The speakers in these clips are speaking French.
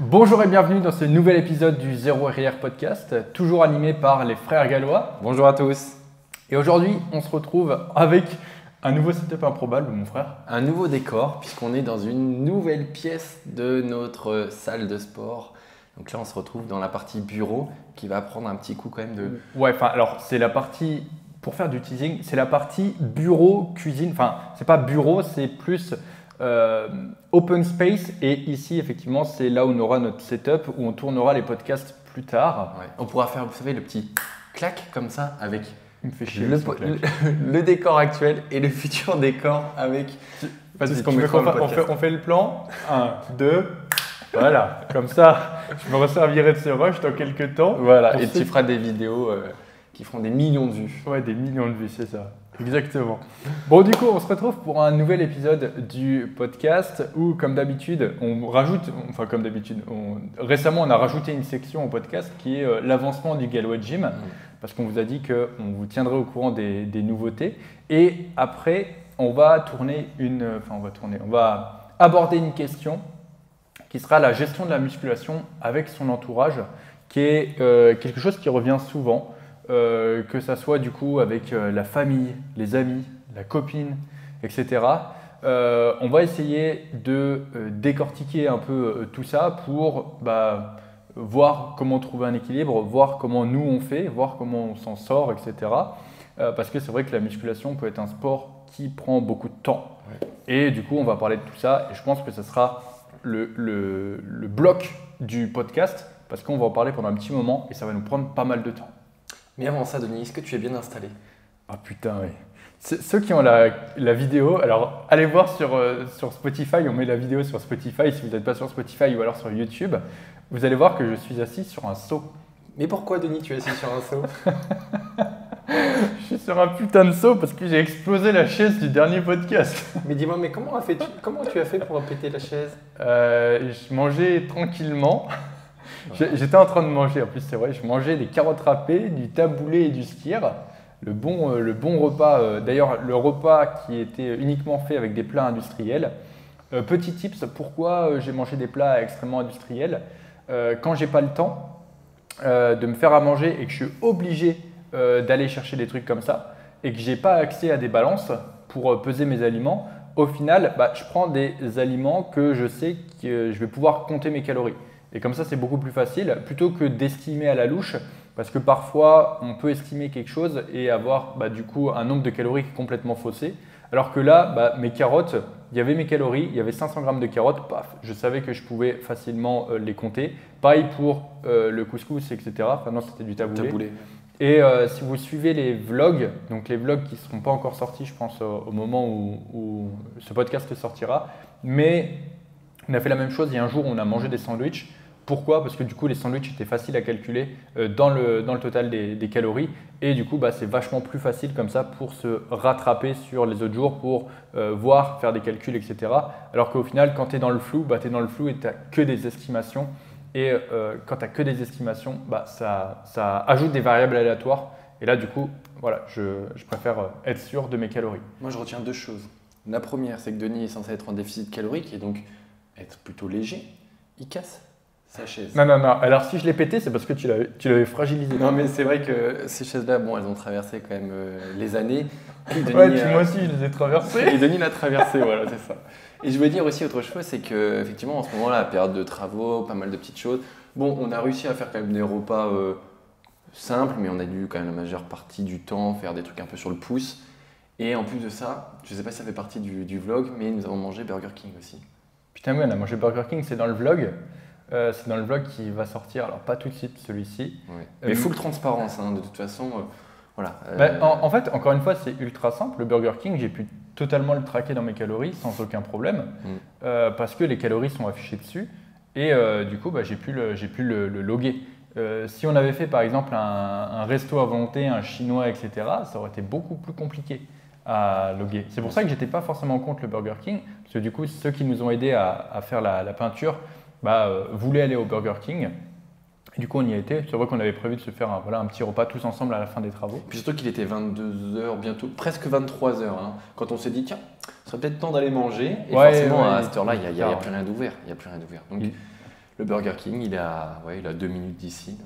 Bonjour et bienvenue dans ce nouvel épisode du Zéro RR Podcast, toujours animé par les frères gallois. Bonjour à tous. Et aujourd'hui, on se retrouve avec un nouveau setup improbable, mon frère. Un nouveau décor, puisqu'on est dans une nouvelle pièce de notre salle de sport. Donc là, on se retrouve dans la partie bureau qui va prendre un petit coup quand même de… Ouais, enfin, alors c'est la partie, pour faire du teasing, c'est la partie bureau, cuisine. Enfin, c'est pas bureau, c'est plus open space. Et ici, effectivement, c'est là où on aura notre setup, où on tournera les podcasts plus tard. Ouais. On pourra faire, vous savez, le petit clac comme ça avec Il me fait chier. le décor actuel et le futur décor avec tout ce qu'on mettra dans le podcast. On fait le plan. 1, 2, voilà. Comme ça, je me resservirai de ce rush dans quelques temps. Voilà, et tu feras des vidéos qui feront des millions de vues. Ouais, des millions de vues, c'est ça. Exactement. Bon, du coup, on se retrouve pour un nouvel épisode du podcast où, comme d'habitude, on rajoute, enfin, comme d'habitude, récemment, on a rajouté une section au podcast qui est l'avancement du Galway Gym, parce qu'on vous a dit qu'on vous tiendrait au courant des nouveautés. Et après, on va aborder une question qui sera la gestion de la musculation avec son entourage, qui est quelque chose qui revient souvent. Que ça soit du coup avec la famille, les amis, la copine, etc. On va essayer de décortiquer un peu tout ça pour voir comment trouver un équilibre, voir comment nous on fait, voir comment on s'en sort, etc. Parce que c'est vrai que la musculation peut être un sport qui prend beaucoup de temps. Ouais. Et du coup, on va parler de tout ça et je pense que ce sera le bloc du podcast parce qu'on va en parler pendant un petit moment et ça va nous prendre pas mal de temps. Mais avant ça, Denis, est-ce que tu es bien installé? Ah putain, oui. Ceux qui ont la vidéo, alors allez voir sur Spotify, on met la vidéo sur Spotify si vous n'êtes pas sur Spotify ou alors sur YouTube. Vous allez voir que je suis assis sur un seau. Mais pourquoi, Denis, tu es assis sur un seau? Je suis sur un putain de seau parce que j'ai explosé la chaise du dernier podcast. Mais dis-moi, mais comment tu as fait pour péter la chaise? Je mangeais tranquillement. J'étais en train de manger, en plus c'est vrai, je mangeais des carottes râpées, du taboulé et du skyr. Le bon repas, d'ailleurs le repas qui était uniquement fait avec des plats industriels. Petit tips, pourquoi j'ai mangé des plats extrêmement industriels? Quand j'ai pas le temps de me faire à manger et que je suis obligé d'aller chercher des trucs comme ça et que j'ai pas accès à des balances pour peser mes aliments, au final je prends des aliments que je sais que je vais pouvoir compter mes calories. Et comme ça, c'est beaucoup plus facile, plutôt que d'estimer à la louche, parce que parfois, on peut estimer quelque chose et avoir du coup un nombre de calories complètement faussé. Alors que là, mes carottes, il y avait mes calories, il y avait 500 grammes de carottes, paf, je savais que je pouvais facilement les compter. Pareil pour le couscous, etc. Enfin non, c'était du taboulé. Et si vous suivez les vlogs, donc les vlogs qui ne seront pas encore sortis, je pense, au moment où ce podcast sortira, mais on a fait la même chose, il y a un jour où on a mangé des sandwichs. Pourquoi? Parce que du coup, les sandwichs étaient faciles à calculer dans le total des calories. Et du coup, c'est vachement plus facile comme ça pour se rattraper sur les autres jours, pour voir, faire des calculs, etc. Alors qu'au final, quand tu es dans le flou, tu es dans le flou et tu n'as que des estimations. Et quand tu n'as que des estimations, ça ajoute des variables aléatoires. Et là, du coup, voilà, je préfère être sûr de mes calories. Moi, je retiens deux choses. La première, c'est que Denis est censé être en déficit calorique et donc être plutôt léger. Il casse sa chaise. Non. Alors, si je l'ai pété, c'est parce que tu l'avais fragilisé. Non, mais c'est vrai que ces chaises-là, elles ont traversé quand même les années. Et Denis, moi aussi, je les ai traversées. Et Denis l'a traversé, voilà, c'est ça. Et je veux dire aussi autre chose, c'est qu'effectivement, en ce moment-là, la période de travaux, pas mal de petites choses. Bon, on a réussi à faire quand même des repas simples, mais on a dû quand même la majeure partie du temps faire des trucs un peu sur le pouce. Et en plus de ça, je ne sais pas si ça fait partie du vlog, mais nous avons mangé Burger King aussi. Putain, oui, on a mangé Burger King, c'est dans le vlog. C'est dans le vlog qui va sortir, alors pas tout de suite celui-ci. Ouais. Mais full transparence, de toute façon, voilà. En fait, encore une fois, c'est ultra simple. Le Burger King, j'ai pu totalement le traquer dans mes calories sans aucun problème, parce que les calories sont affichées dessus. Et du coup, j'ai pu le loguer. Si on avait fait par exemple un resto à volonté, un chinois, etc., ça aurait été beaucoup plus compliqué à loguer. C'est pour ça que j'étais pas forcément contre le Burger King, parce que du coup, ceux qui nous ont aidés à faire la peinture voulaient aller au Burger King. Et du coup, on y a été. C'est vrai qu'on avait prévu de se faire un petit repas tous ensemble à la fin des travaux. Puis surtout qu'il était 22h bientôt, presque 23h. Quand on s'est dit, tiens, ce serait peut-être temps d'aller manger. Et forcément, à cette heure-là, il n'y a plus rien d'ouvert. Donc, Le Burger King, il est à 2 minutes d'ici.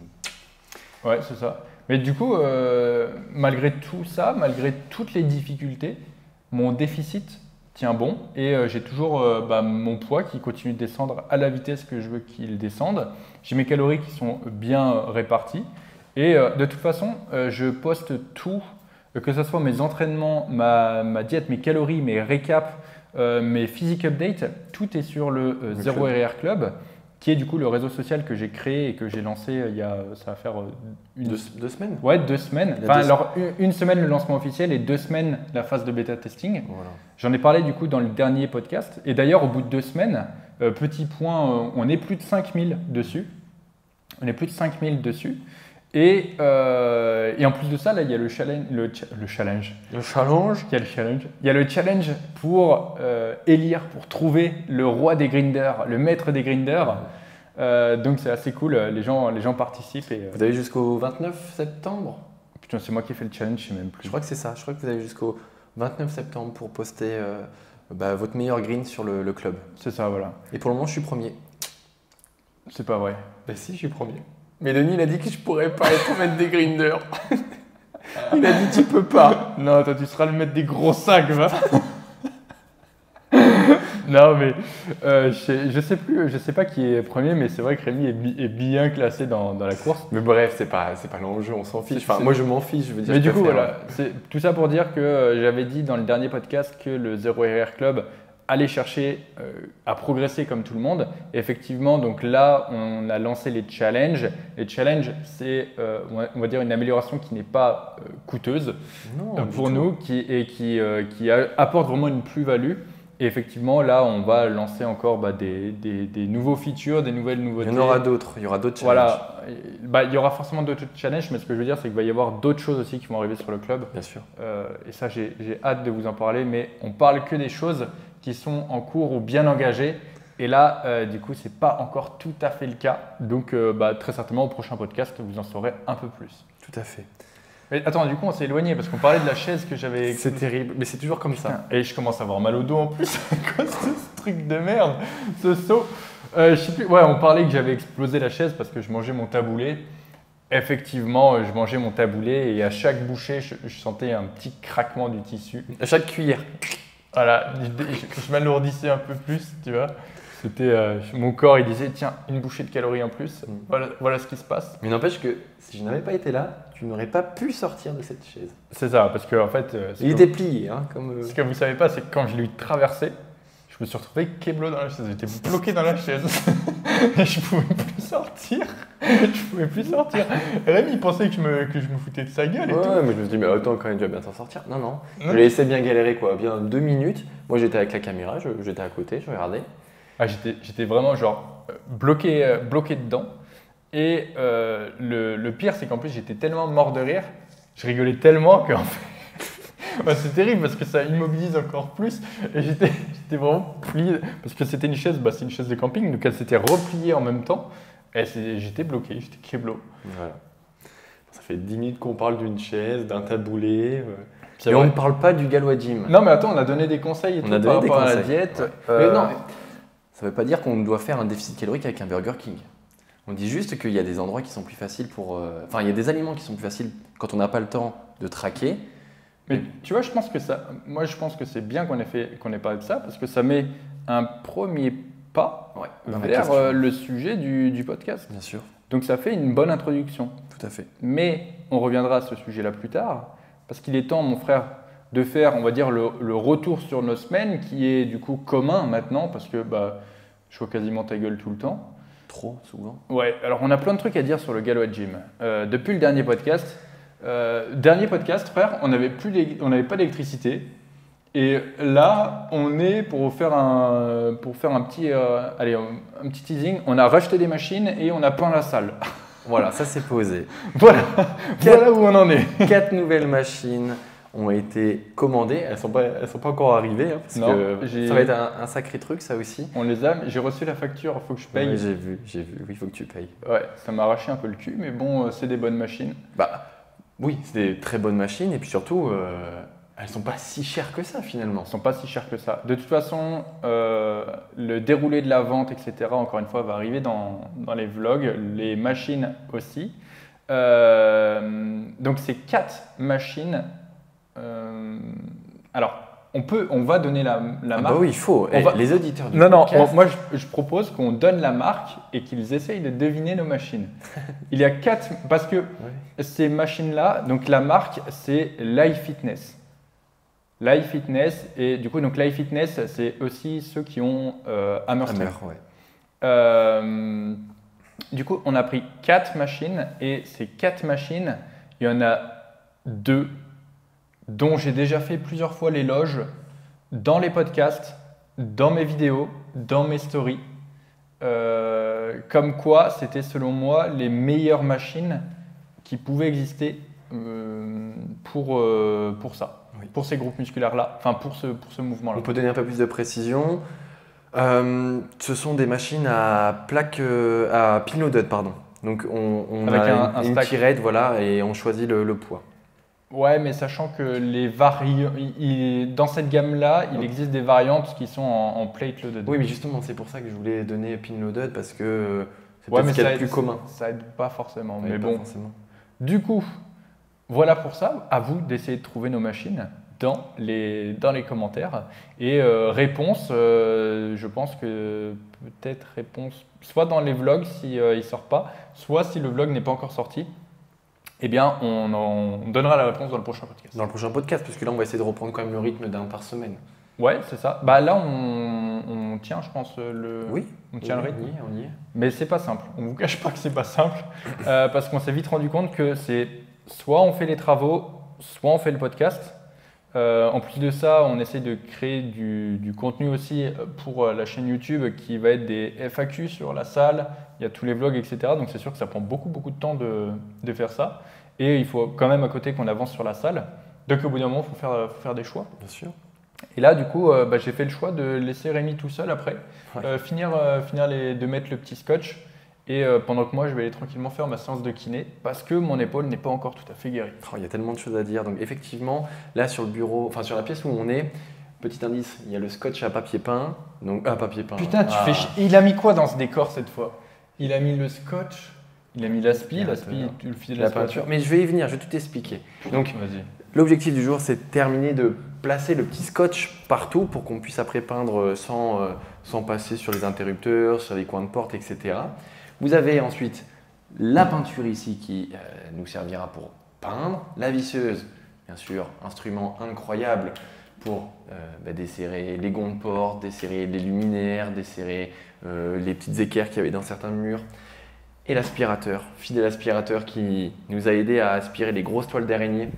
Ouais, c'est ça. Mais du coup, malgré tout ça, malgré toutes les difficultés, mon déficit tient bon et j'ai toujours mon poids qui continue de descendre à la vitesse que je veux qu'il descende. J'ai mes calories qui sont bien réparties et de toute façon, je poste tout, que ce soit mes entraînements, ma diète, mes calories, mes récaps, mes physique updates, tout est sur le Zero RR Club, qui est du coup le réseau social que j'ai créé et que j'ai lancé ça va faire deux semaines. Ouais, 2 semaines. Enfin, alors une semaine le lancement officiel et 2 semaines la phase de bêta testing. Voilà. J'en ai parlé du coup dans le dernier podcast. Et d'ailleurs, au bout de 2 semaines, petit point, on est plus de 5000 dessus. On est plus de 5000 dessus. Et en plus de ça, là, il y a le challenge. Il y a le challenge pour élire, pour trouver le roi des grinders, le maître des grinders. Donc c'est assez cool, les gens participent. Et, Vous avez jusqu'au 29 septembre. Putain, c'est moi qui ai fait le challenge, je sais même plus. Je crois que c'est ça, je crois que vous avez jusqu'au 29 septembre pour poster votre meilleur green sur le club. C'est ça, voilà. Et pour le moment, je suis premier. C'est pas vrai. Bah si, je suis premier. Mais Denis, il a dit que je pourrais pas être maître des grinders. Il a dit tu peux pas. Non, toi tu seras le maître des gros sacs, va. Non, mais je sais plus, je sais pas qui est premier, mais c'est vrai que Rémi est bien classé dans la course. Mais bref, c'est pas l'enjeu, on s'en fiche. Enfin, moi je m'en fiche, je veux dire. Mais du coup, voilà, c'est tout ça pour dire que j'avais dit dans le dernier podcast que le Zero RR Club allait chercher à progresser comme tout le monde. Et effectivement, donc là, on a lancé les challenges. Les challenges, c'est, on va dire, une amélioration qui n'est pas coûteuse pour nous, qui apporte vraiment une plus-value. Et effectivement, là, on va lancer encore des nouveaux features, des nouvelles nouveautés. Il y en aura d'autres, il y aura d'autres challenges. Voilà, il y aura forcément d'autres challenges, mais ce que je veux dire, c'est qu'il va y avoir d'autres choses aussi qui vont arriver sur le club. Bien sûr. Et ça, j'ai hâte de vous en parler, mais on parle que des choses qui sont en cours ou bien engagées. Et là, du coup, ce n'est pas encore tout à fait le cas. Donc, très certainement, au prochain podcast, vous en saurez un peu plus. Tout à fait. Mais attends, du coup, on s'est éloigné parce qu'on parlait de la chaise que j'avais. C'est terrible, mais c'est toujours comme ça. Et je commence à avoir mal au dos en plus. Quoi, ce truc de merde, ce saut. Je sais plus. Ouais, on parlait que j'avais explosé la chaise parce que je mangeais mon taboulé. Effectivement, je mangeais mon taboulé et à chaque bouchée, je sentais un petit craquement du tissu. À chaque cuillère. Voilà, je m'alourdissais un peu plus, tu vois. C'était mon corps, il disait tiens, une bouchée de calories en plus. Voilà ce qui se passe. Mais n'empêche que si je n'avais pas été là, tu n'aurais pas pu sortir de cette chaise. C'est ça, parce que en fait. Il était plié, hein, comme. Ce que vous savez pas, c'est que quand je l'ai traversé, je me suis retrouvé keblo dans la chaise. J'étais bloqué dans la chaise. Et je pouvais plus sortir. Et Rémi, il pensait que je me foutais de sa gueule et tout. Ouais, mais je me suis dit, mais attends, quand même, tu vas bien t'en sortir. Non. Je l'ai laissé bien galérer, quoi. Bien 2 minutes. Moi, j'étais avec la caméra, j'étais à côté, je regardais. Ah, j'étais vraiment genre bloqué dedans. Et le pire, c'est qu'en plus, j'étais tellement mort de rire. Je rigolais tellement qu'en fait. C'est terrible parce que ça immobilise encore plus et j'étais vraiment plié parce que c'était une chaise, c'est une chaise de camping donc elle s'était repliée en même temps et j'étais bloqué, j'étais keblo. Voilà. Ça fait 10 minutes qu'on parle d'une chaise, d'un taboulé et on ne parle pas du Galois Gym. Non mais attends, on a donné des conseils et tout par rapport à la diète. Ouais. Mais non, ça ne veut pas dire qu'on doit faire un déficit calorique avec un Burger King. On dit juste qu'il y a des endroits qui sont plus faciles pour... il y a des aliments qui sont plus faciles quand on n'a pas le temps de traquer. Mais tu vois, je pense que c'est bien qu'on ait parlé de ça parce que ça met un premier pas vers le sujet du podcast. Bien sûr. Donc ça fait une bonne introduction. Tout à fait. Mais on reviendra à ce sujet-là plus tard parce qu'il est temps, mon frère, de faire, on va dire, le retour sur nos semaines qui est du coup commun maintenant parce que je vois quasiment ta gueule tout le temps. Trop souvent. Ouais, alors on a plein de trucs à dire sur le Galois Gym. Depuis le dernier podcast, frère, on n'avait pas d'électricité. Et là, on est pour faire un petit teasing. On a racheté des machines et on a peint la salle. Voilà, ça c'est posé. Voilà où on en est. 4 nouvelles machines ont été commandées. Elles sont pas encore arrivées. Parce que ça va être un sacré truc, ça aussi. On les a, j'ai reçu la facture, il faut que je paye. Ouais, j'ai vu. Oui, il faut que tu payes. Ouais, ça m'a arraché un peu le cul, mais bon, c'est des bonnes machines. Oui, c'est des très bonnes machines et puis surtout, Elles sont pas si chères que ça finalement. Elles sont pas si chères que ça. De toute façon, le déroulé de la vente, etc., encore une fois, va arriver dans les vlogs, les machines aussi. Donc, c'est 4 machines. Alors, on va donner la marque. Bah oui, il faut. Les auditeurs du Non, podcast… moi je propose qu'on donne la marque et qu'ils essayent de deviner nos machines. Il y a 4, parce que ces machines-là, donc la marque, c'est l'iFitness. l'iFitness, et du coup, donc l'iFitness, c'est aussi ceux qui ont Hammerstring. Du coup, on a pris 4 machines, et ces 4 machines, il y en a 2 dont j'ai déjà fait plusieurs fois l'éloge dans les podcasts, dans mes vidéos, dans mes stories. Comme quoi, c'était selon moi les meilleures machines qui pouvaient exister pour ça, pour ces groupes musculaires-là, enfin pour ce mouvement-là. On peut donner un peu plus de précision. Ce sont des machines à pin loaded, pardon. Donc on avec a une stack. tirette, voilà, et on choisit le poids. Ouais, mais sachant que les dans cette gamme-là, il existe des variantes qui sont en plate loaded. Oui, mais justement, c'est pour ça que je voulais donner pin loaded, parce que c'est Ouais, peut-être mais ce qu'il y a ça de plus commun. Ça aide pas forcément. Ça Mais aide pas bon, forcément. du coup, voilà pour ça. À vous d'essayer de trouver nos machines dans les commentaires. Et réponse, je pense que peut-être réponse, soit dans les vlogs si il sort pas, soit si le vlog n'est pas encore sorti. Eh bien, on donnera la réponse dans le prochain podcast. Dans le prochain podcast, parce que là, on va essayer de reprendre quand même le rythme d'un par semaine. Ouais, c'est ça. Bah là, on tient, je pense, on tient le rythme. On y est. Mais c'est pas simple. On vous cache pas que c'est pas simple, parce qu'on s'est vite rendu compte que c'est soit on fait les travaux, soit on fait le podcast. En plus de ça, on essaie de créer du contenu aussi pour la chaîne YouTube qui va être des FAQ sur la salle. Il y a tous les vlogs, etc. Donc c'est sûr que ça prend beaucoup de temps de faire ça. Et il faut quand même à côté qu'on avance sur la salle. Donc au bout d'un moment, il faut faire des choix. Bien sûr. Et là, du coup, j'ai fait le choix de laisser Rémi tout seul après, finir de mettre le petit scotch. Et pendant que moi, je vais aller tranquillement faire ma séance de kiné parce que mon épaule n'est pas encore tout à fait guérie. Oh, il y a tellement de choses à dire. Donc effectivement, là sur le bureau, enfin sur la pièce où on est, petit indice, il y a le scotch à papier peint. Donc papier peint. Putain, il a mis quoi dans ce décor cette fois? Il a mis le scotch, il a mis l'aspi, tu le fil de la peinture. Mais je vais y venir, je vais tout expliquer. Donc vas-y. L'objectif du jour, c'est de terminer de placer le petit scotch partout pour qu'on puisse après peindre sans passer sur les interrupteurs, sur les coins de porte, etc. Vous avez ensuite la peinture ici qui nous servira pour peindre, la visseuse, bien sûr, instrument incroyable pour desserrer les gonds de porte, desserrer les luminaires, desserrer les petites équerres qu'il y avait dans certains murs. Et l'aspirateur, fidèle aspirateur qui nous a aidé à aspirer les grosses toiles d'araignée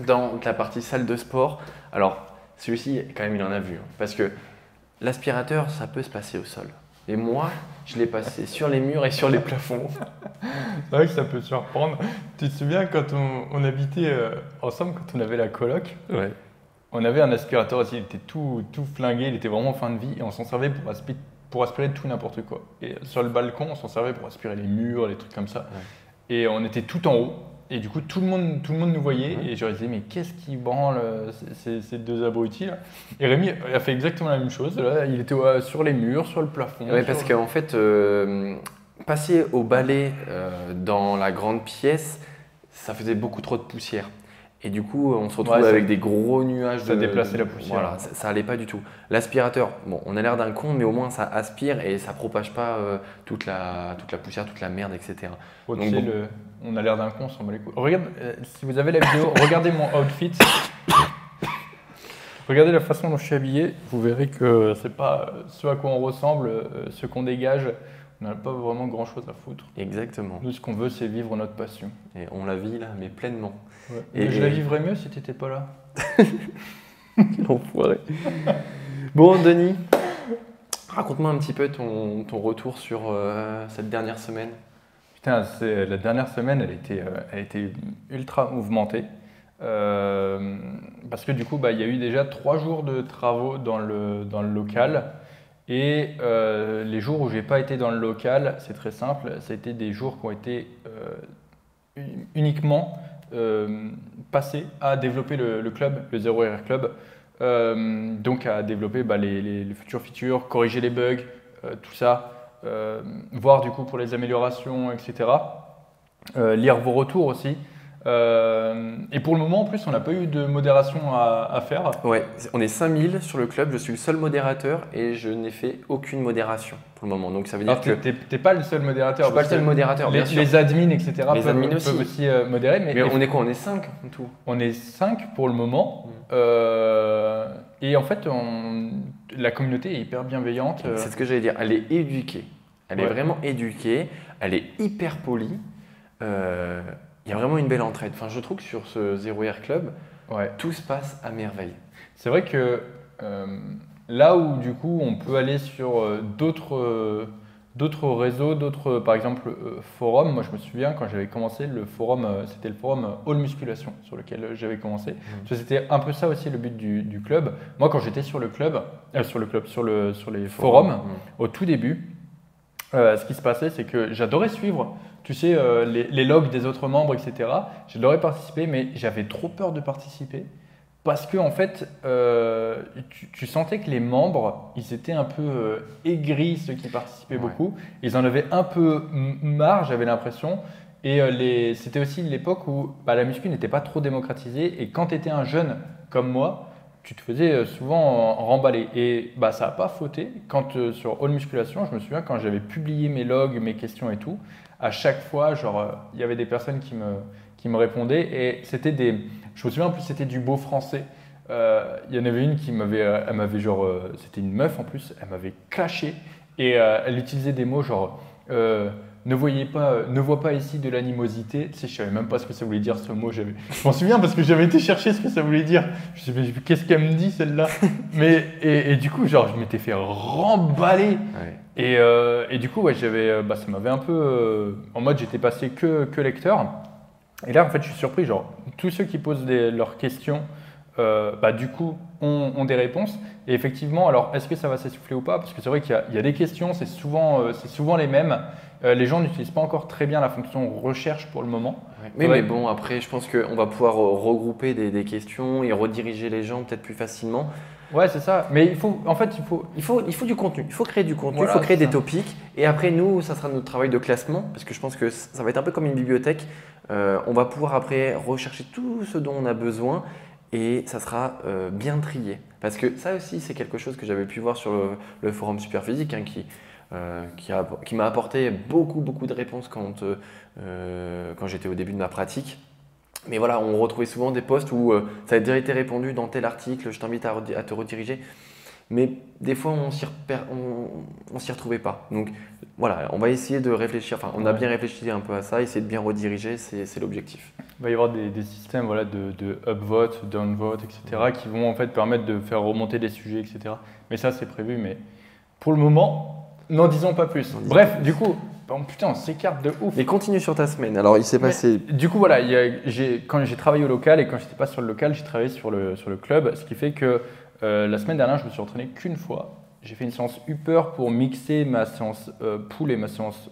dans la partie salle de sport. Alors, celui-ci, quand même, il en a vu. Parce que l'aspirateur, ça peut se passer au sol. Et moi, je l'ai passé sur les murs et sur les plafonds. C'est vrai que ça peut surprendre. Tu te souviens quand on habitait ensemble, quand on avait la coloc, on avait un aspirateur aussi, il était tout flingué, il était vraiment en fin de vie et on s'en servait pour aspirer tout n'importe quoi. Et sur le balcon, on s'en servait pour aspirer les murs, les trucs comme ça. Ouais. Et on était tout en haut. Et du coup, tout le monde nous voyait et je leur disais, mais qu'est-ce qui branle ces deux abrutis là? Et Rémi a fait exactement la même chose. Là, il était sur les murs, sur le plafond. Oui, parce qu'en fait, passer au balai dans la grande pièce, ça faisait beaucoup trop de poussière. Et du coup, on se retrouve avec des gros nuages. Ça déplaçait la poussière. Voilà, ça allait pas du tout. L'aspirateur, bon, on a l'air d'un con, mais au moins ça aspire et ça propage pas toute la poussière, toute la merde, etc. Donc, on a l'air d'un con, on s'en bat les couilles. Regarde, si vous avez la vidéo, regardez mon outfit. Regardez la façon dont je suis habillé. Vous verrez que c'est pas ce à quoi on ressemble, ce qu'on dégage. On n'a pas vraiment grand chose à foutre. Exactement. Nous, ce qu'on veut, c'est vivre notre passion. Et on la vit là, mais pleinement. Ouais. Et je la vivrais mieux si tu n'étais pas là. L'enfoiré. Bon, Denis, raconte-moi un petit peu ton retour sur cette dernière semaine. Putain, la dernière semaine, elle était ultra mouvementée. Parce que du coup, il y a eu déjà 3 jours de travaux dans le local. Et les jours où j'ai pas été dans le local, c'est très simple, ça a été des jours qui ont été uniquement passé à développer le club, le Zero Error Club. Donc à développer les futures features, corriger les bugs, tout ça, voir du coup pour les améliorations, etc. Lire vos retours aussi. Et pour le moment, en plus, on n'a pas eu de modération à faire. Ouais, on est 5000 sur le club, je suis le seul modérateur et je n'ai fait aucune modération pour le moment. Donc ça veut dire Alors, que t'es pas le seul modérateur. je suis pas le seul modérateur, bien sûr. Les admins, etc. Les admins peuvent aussi modérer. Mais on est quoi? On est 5 en tout. On est 5 pour le moment. Et en fait, la communauté est hyper bienveillante. C'est ce que j'allais dire. Elle est éduquée. Elle est vraiment éduquée. Elle est hyper polie. Il y a vraiment une belle entraide. Enfin, je trouve que sur ce Zero Error Club, tout se passe à merveille. C'est vrai que là où du coup on peut aller sur d'autres réseaux, par exemple forums. Moi, je me souviens quand j'avais commencé le forum, c'était le forum All Musculation sur lequel j'avais commencé. C'était un peu ça aussi le but du club. Moi, quand j'étais sur sur les forums, au tout début, ce qui se passait, c'est que j'adorais suivre, tu sais, les logs des autres membres, etc. J'adorais participer, mais j'avais trop peur de participer parce que en fait, tu sentais que les membres, ils étaient un peu aigris, ceux qui participaient beaucoup. Ils en avaient un peu marre, j'avais l'impression. Et c'était aussi l'époque où la muscu n'était pas trop démocratisée. Et quand tu étais un jeune comme moi, tu te faisais souvent remballer. Et ça n'a pas fauté. Quand sur All Musculation, je me souviens quand j'avais publié mes logs, mes questions et tout, à chaque fois, il y avait des personnes qui me répondaient. Et c'était je me souviens en plus, c'était du beau français. Il y en avait une elle m'avait c'était une meuf en plus, elle m'avait clashé. Et elle utilisait des mots genre ne vois pas ici de l'animosité. Tu sais, je savais même pas ce que ça voulait dire ce mot. Je m'en souviens parce que j'avais été chercher ce que ça voulait dire. Je me suis dit, qu'est-ce qu'elle me dit celle-là? et du coup, je m'étais fait remballer. Et du coup, ça m'avait un peu. En mode, j'étais passé que lecteur. Et là, en fait, je suis surpris. Tous ceux qui posent leurs questions, du coup, ont des réponses. Et effectivement, alors, est-ce que ça va s'essouffler ou pas? Parce que c'est vrai qu'il y a des questions, c'est souvent les mêmes. Les gens n'utilisent pas encore très bien la fonction recherche pour le moment. Mais bon, après, je pense qu'on va pouvoir regrouper des questions et rediriger les gens peut-être plus facilement. Ouais, c'est ça. Mais il faut du contenu. Il faut créer du contenu, voilà, il faut créer des topics. Et après, nous, ça sera notre travail de classement parce que je pense que ça va être un peu comme une bibliothèque. On va pouvoir après rechercher tout ce dont on a besoin et ça sera bien trié. Parce que ça aussi, c'est quelque chose que j'avais pu voir sur le forum Superphysique qui m'a apporté beaucoup de réponses quand j'étais au début de ma pratique. Mais voilà, on retrouvait souvent des posts où ça a déjà été répondu dans tel article, je t'invite à te rediriger. Mais des fois, on s'y retrouvait pas. Donc voilà, on va essayer de réfléchir. Enfin, on a bien réfléchi un peu à ça, essayer de bien rediriger, c'est l'objectif. Il va y avoir des systèmes de upvote, downvote, etc. qui vont en fait permettre de faire remonter des sujets, etc. Mais ça, c'est prévu. Mais pour le moment, n'en disons pas plus. Bref, du coup, putain, on s'écarte de ouf. Mais continue sur ta semaine. Alors, il s'est passé… Du coup, voilà, quand j'ai travaillé au local et quand je n'étais pas sur le local, j'ai travaillé sur le club. Ce qui fait que la semaine dernière, je me suis entraîné qu'une fois. J'ai fait une séance upper pour mixer ma séance pull et ma séance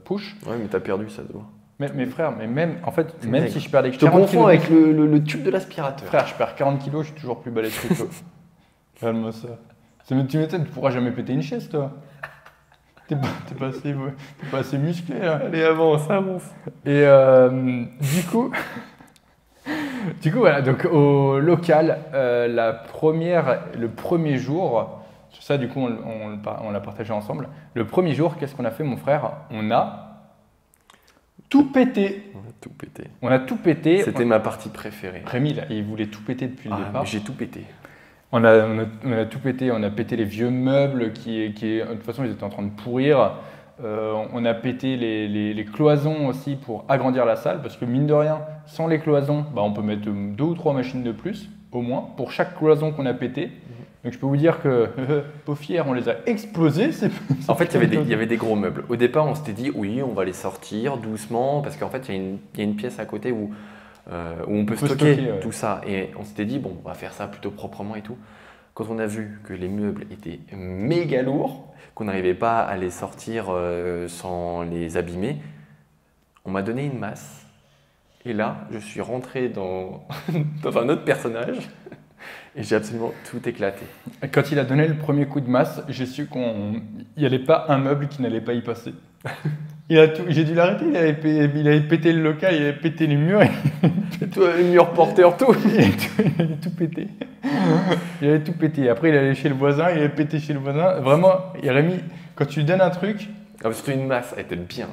push. Ouais, mais t'as perdu ça, doit. Mais frère, même si je perdais 40 kilos… Je te confonds avec le tube de l'aspirateur. Frère, je perds 40 kilos, je suis toujours plus balèze que toi. Calme-moi ça. Tu m'étonnes, tu pourras jamais péter une chaise, toi. T'es pas assez musclé, là. Allez, avance. Et du coup, voilà, donc au local, le premier jour, ça du coup on l'a partagé ensemble. Le premier jour, qu'est-ce qu'on a fait, mon frère? On a tout pété. On a tout pété. C'était ma partie préférée. Rémi, là, il voulait tout péter depuis le départ. Mais j'ai tout pété. On a tout pété. On a pété les vieux meubles qui de toute façon, ils étaient en train de pourrir. On a pété les cloisons aussi pour agrandir la salle parce que mine de rien, sans les cloisons, on peut mettre 2 ou 3 machines de plus au moins pour chaque cloison qu'on a pété. Donc je peux vous dire que au fier, on les a explosés. En fait, il y avait des gros meubles. Au départ, on s'était dit oui, on va les sortir doucement parce qu'en fait, il y a une pièce à côté où on peut stocker tout ça. Et on s'était dit bon, on va faire ça plutôt proprement et tout. Quand on a vu que les meubles étaient méga lourds, qu'on n'arrivait pas à les sortir sans les abîmer, on m'a donné une masse Et là, je suis rentré dans, dans un autre personnage et j'ai absolument tout éclaté. Quand il a donné le premier coup de masse, j'ai su qu'il n'y avait pas un meuble qui n'allait pas y passer. J'ai dû l'arrêter, il avait pété le local, il avait pété les murs, Les murs porteurs, tout. il avait tout pété. Il avait tout pété. Après, il allait chez le voisin, il avait pété chez le voisin. Vraiment, Rémi, quand tu lui donnes un truc. Ah, c'était une masse, elle était bien.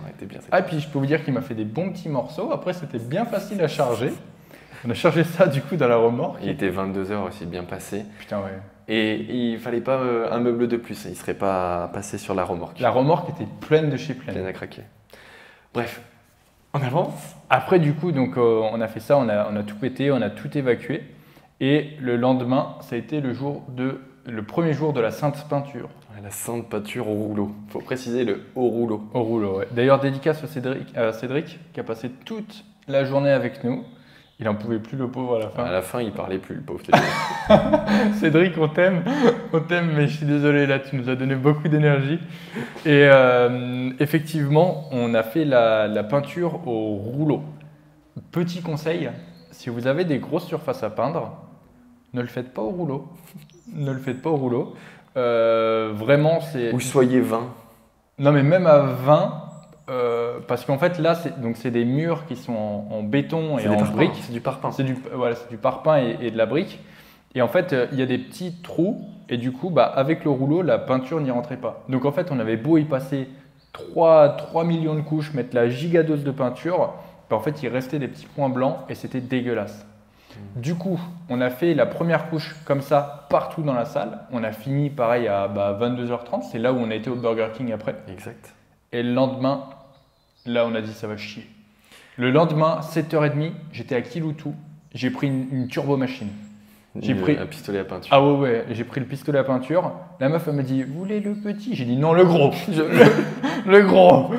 Ah, puis je peux vous dire qu'il m'a fait des bons petits morceaux. Après, c'était bien facile à charger. On a chargé ça du coup dans la remorque. Il était 22h aussi, bien passé. Putain, ouais. Et il fallait pas un meuble de plus, il serait pas passé sur la remorque. La remorque était pleine de chez pleine. Pleine à craquer. Bref, on avance. Après, du coup, donc, on a fait ça, on a tout pété, on a tout évacué. Et le lendemain, ça a été le premier jour de la sainte peinture. Ouais, la sainte peinture au rouleau. Il faut préciser le haut rouleau. Au rouleau, ouais. D'ailleurs, dédicace à Cédric, qui a passé toute la journée avec nous. Il n'en pouvait plus, le pauvre, à la fin. À la fin, il parlait plus, le pauvre. Cédric, on t'aime, mais je suis désolé, là, tu nous as donné beaucoup d'énergie. Et effectivement, on a fait la peinture au rouleau. Petit conseil, si vous avez des grosses surfaces à peindre, ne le faites pas au rouleau. Ne le faites pas au rouleau. Vraiment, c'est... Ou soyez 20. Non, mais même à 20... parce qu'en fait là c'est des murs qui sont en béton et en briques. C'est du parpaing. C'est du parpaing et de la brique. Et en fait il y a des petits trous et du coup avec le rouleau la peinture n'y rentrait pas. Donc en fait on avait beau y passer 3 millions de couches, mettre la gigadose de peinture, en fait il restait des petits points blancs et c'était dégueulasse. Du coup, on a fait la première couche comme ça partout dans la salle. On a fini pareil à 22h30, c'est là où on a été au Burger King après. Exact. Et le lendemain, là, on a dit ça va chier. Le lendemain, 7h30, j'étais à Kiloutou. J'ai pris une turbo-machine. J'ai pris un pistolet à peinture. Ah ouais, j'ai pris le pistolet à peinture. La meuf, elle m'a dit, vous voulez le petit? J'ai dit non, le gros. Le gros.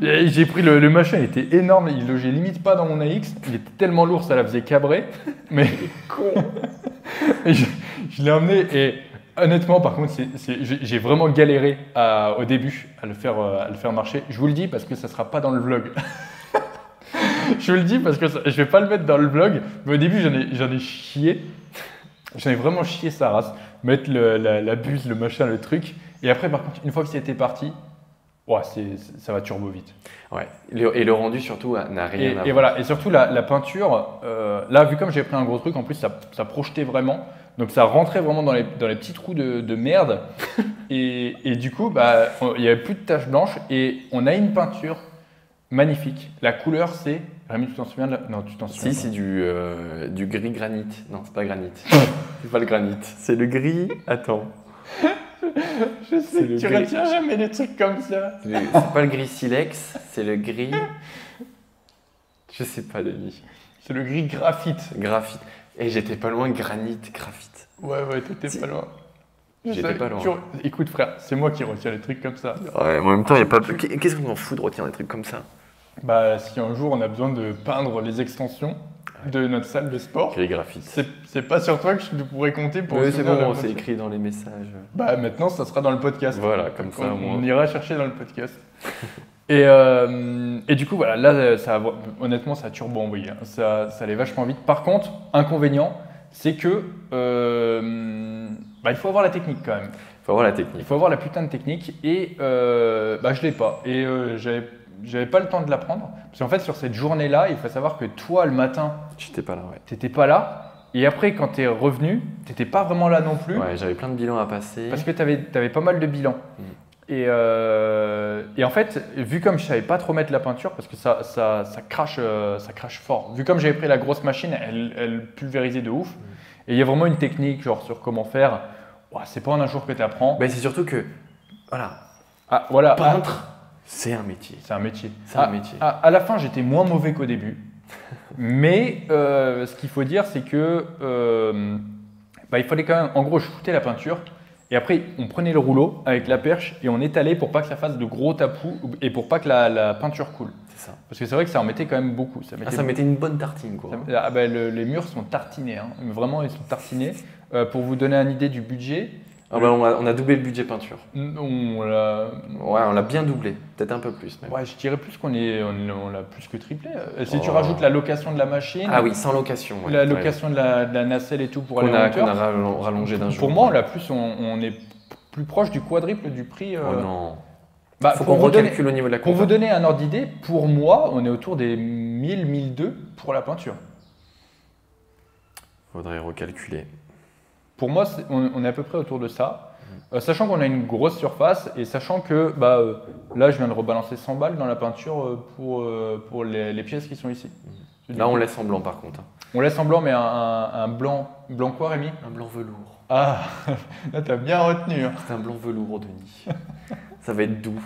Et j'ai pris le machin, il était énorme. Il logeait limite pas dans mon AX. Il était tellement lourd, ça la faisait cabrer. Mais con. Et je l'ai emmené et honnêtement, par contre, j'ai vraiment galéré au début à le faire marcher. Je vous le dis parce que ça sera pas dans le vlog. Je vous le dis parce que je vais pas le mettre dans le vlog. Mais au début, j'en ai chié. J'en ai vraiment chié sa race. Mettre la buse, le machin, le truc. Et après, par contre, une fois que c'était parti, ouais, ça va turbo vite. Ouais. Et le rendu surtout n'a rien à voir. Et voilà. Et surtout la peinture. Là, vu comme j'ai pris un gros truc, en plus ça projetait vraiment. Donc ça rentrait vraiment dans les petits trous de merde. Et du coup, il n'y avait plus de taches blanches. Et on a une peinture magnifique. La couleur, c'est... Rémi, tu t'en souviens de Non, tu t'en souviens Si, c'est du gris granit. Non, c'est pas granit. C'est pas le granit. C'est le gris... Attends. Je sais que tu retiens jamais des trucs comme ça. C'est pas le gris silex, c'est le gris... Je sais pas, Denis. C'est le gris graphite. Graphite. Et j'étais pas loin, granit, graphite. Ouais, t'étais pas loin. J'étais pas loin. Écoute frère, c'est moi qui retiens les trucs comme ça. Ouais, en même temps, il n'y a pas... Qu'est-ce qu'on en fout de retenir des trucs comme ça? Si un jour on a besoin de peindre les extensions de notre salle de sport, les graphites. C'est pas sur toi que je pourrais compter pour... Oui, c'est bon, c'est écrit dans les messages. Maintenant, ça sera dans le podcast. Voilà, comme ça au moins. On ira chercher dans le podcast. Et du coup, voilà, là, honnêtement, ça a turbo envoyé. Hein. Ça allait vachement vite. Par contre, inconvénient, c'est que il faut avoir la technique quand même. Il faut avoir la technique. Il faut avoir la putain de technique. Et je l'ai pas. Et j'avais pas le temps de l'apprendre. Parce qu'en fait, sur cette journée-là, il faut savoir que toi, le matin, j'étais pas là, ouais. T'étais pas là. Et après, quand tu es revenu, t'étais pas vraiment là non plus. Ouais, j'avais plein de bilans à passer. Parce que t'avais pas mal de bilans. Et en fait, vu comme je savais pas trop mettre la peinture, parce que ça crache fort. Vu comme j'avais pris la grosse machine, elle pulvérisait de ouf. Et il y a vraiment une technique genre sur comment faire. Ouais, c'est pas en un jour que tu apprends. Mais c'est surtout que, voilà, peintre, c'est un métier. C'est un métier. C'est un métier. À la fin, j'étais moins mauvais qu'au début. Mais ce qu'il faut dire, c'est que il fallait quand même, en gros, je foutais la peinture. Et après, on prenait le rouleau avec la perche et on étalait pour pas que ça fasse de gros tapous et pour pas que la peinture coule. C'est ça. Parce que c'est vrai que ça en mettait quand même beaucoup. Ça mettait une bonne tartine, quoi. Les murs sont tartinés. Hein. Vraiment, ils sont tartinés. Pour vous donner une idée du budget, Ah bah, on a doublé le budget peinture. On Ouais, on l'a bien doublé, peut-être un peu plus même. Ouais, je dirais plus qu'on l'a plus que triplé. Si tu Oh. rajoutes la location de la machine, Ah oui, sans location. Ouais, la t'as location de la nacelle et tout pour raison. aller en Qu'on hauteur, a rallongé d'un jour. pour moi, ouais. on est plus proche du quadruple du prix. Oh non. Bah, Faut pour qu'on vous donner- recalcule au niveau de la Pour vous compta. donner un ordre d'idée, pour moi, on est autour des 1000, 1002 pour la peinture. Faudrait recalculer. Pour moi, on est à peu près autour de ça. Sachant qu'on a une grosse surface et sachant que là, je viens de rebalancer 100 balles dans la peinture pour les pièces qui sont ici. Là, on laisse en blanc par contre. On laisse en blanc, mais un blanc quoi, Rémi? Un blanc velours. Ah, là, t'as bien retenu. Hein. C'est un blanc velours, Denis. Ça va être doux.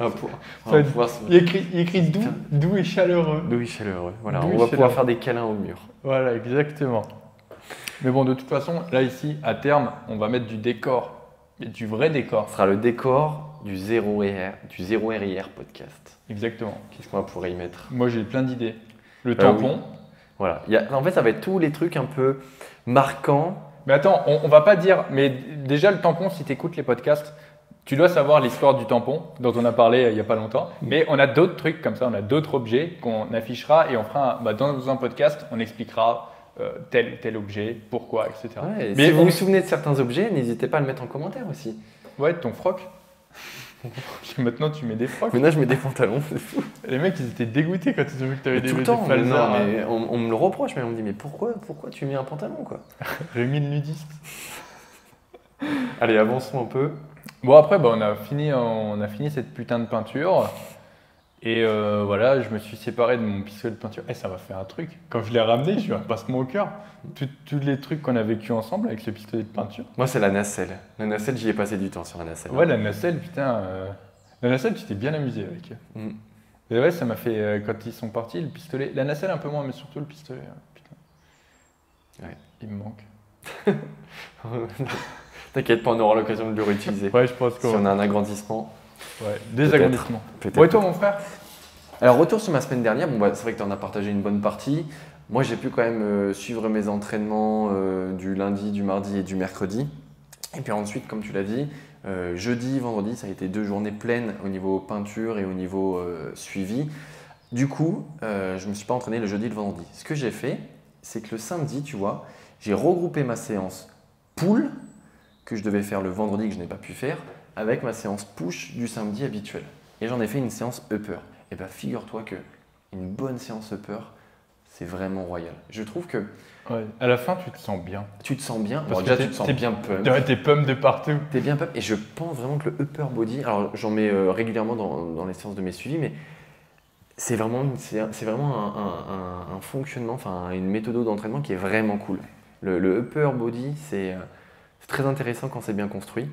On va pouvoir, Ça va être- pouvoir se- Il écrit doux et chaleureux. Doux et chaleureux. Voilà, Doux et on va pouvoir chaleureux. faire des câlins au mur. Voilà, exactement. Mais bon, de toute façon, là, ici, à terme, on va mettre du décor. Et du vrai décor. Ce sera le décor du 0 RIR podcast. Exactement. Qu'est-ce qu'on va pouvoir y mettre? Moi, j'ai plein d'idées. Le tampon. Voilà. En fait, ça va être tous les trucs un peu marquants. Mais attends, on va pas dire. Mais déjà, le tampon, si tu écoutes les podcasts, tu dois savoir l'histoire du tampon dont on a parlé il n'y a pas longtemps. Mais on a d'autres trucs comme ça, on a d'autres objets qu'on affichera et on fera dans un podcast, on expliquera tel objet, pourquoi, etc. Ouais, Mais si vous vous souvenez de certains objets, n'hésitez pas à le mettre en commentaire aussi. Ouais, ton froc. Parce que maintenant, tu mets des frocs. Maintenant, je mets des pantalons, c'est fou. Les mecs, ils étaient dégoûtés quand ils ont vu que tu avais Mais des tout le temps. Mais falzars. non, mais on me le reproche, mais on me dit mais pourquoi tu mets un pantalon quoi? Rémi le nudiste. Allez, avançons un peu. Bon, après, on a fini cette putain de peinture. Et voilà, je me suis séparé de mon pistolet de peinture. Et ça m'a fait un truc. Quand je l'ai ramené, je lui ai passé mon cœur. Tous les trucs qu'on a vécu ensemble avec ce pistolet de peinture. Moi, c'est la nacelle. La nacelle, j'y ai passé du temps sur la nacelle. Ouais, la nacelle, putain. La nacelle, tu t'es bien amusé avec. Mm. Et ouais, ça m'a fait, quand ils sont partis, le pistolet. La nacelle, un peu moins, mais surtout le pistolet. Putain. Ouais. Il me manque. T'inquiète pas, on aura l'occasion de le réutiliser. Ouais, je pense Si qu'on on a un agrandissement. Ouais, des agrandissements. Peut-être. Bon, et toi, mon frère? Alors, retour sur ma semaine dernière, c'est vrai que tu en as partagé une bonne partie. Moi, j'ai pu quand même suivre mes entraînements du lundi, du mardi et du mercredi. Et puis ensuite, comme tu l'as dit, jeudi, vendredi, ça a été 2 journées pleines au niveau peinture et au niveau suivi. Du coup, je ne me suis pas entraîné le jeudi et le vendredi. Ce que j'ai fait, c'est que le samedi, tu vois, j'ai regroupé ma séance pull que je devais faire le vendredi que je n'ai pas pu faire avec ma séance push du samedi habituelle. Et j'en ai fait une séance upper. Et bien, figure-toi que une bonne séance upper, c'est vraiment royal. Je trouve que Ouais. À la fin, tu te sens bien. tu te sens bien. Parce Bon, que déjà, tu te sens bien pump. Ouais, t'es pump de partout. T'es bien pump. Et je pense vraiment que le upper body, alors j'en mets régulièrement dans les séances de mes suivis, mais c'est vraiment un fonctionnement, enfin une méthode d'entraînement qui est vraiment cool. Le upper body, c'est très intéressant quand c'est bien construit.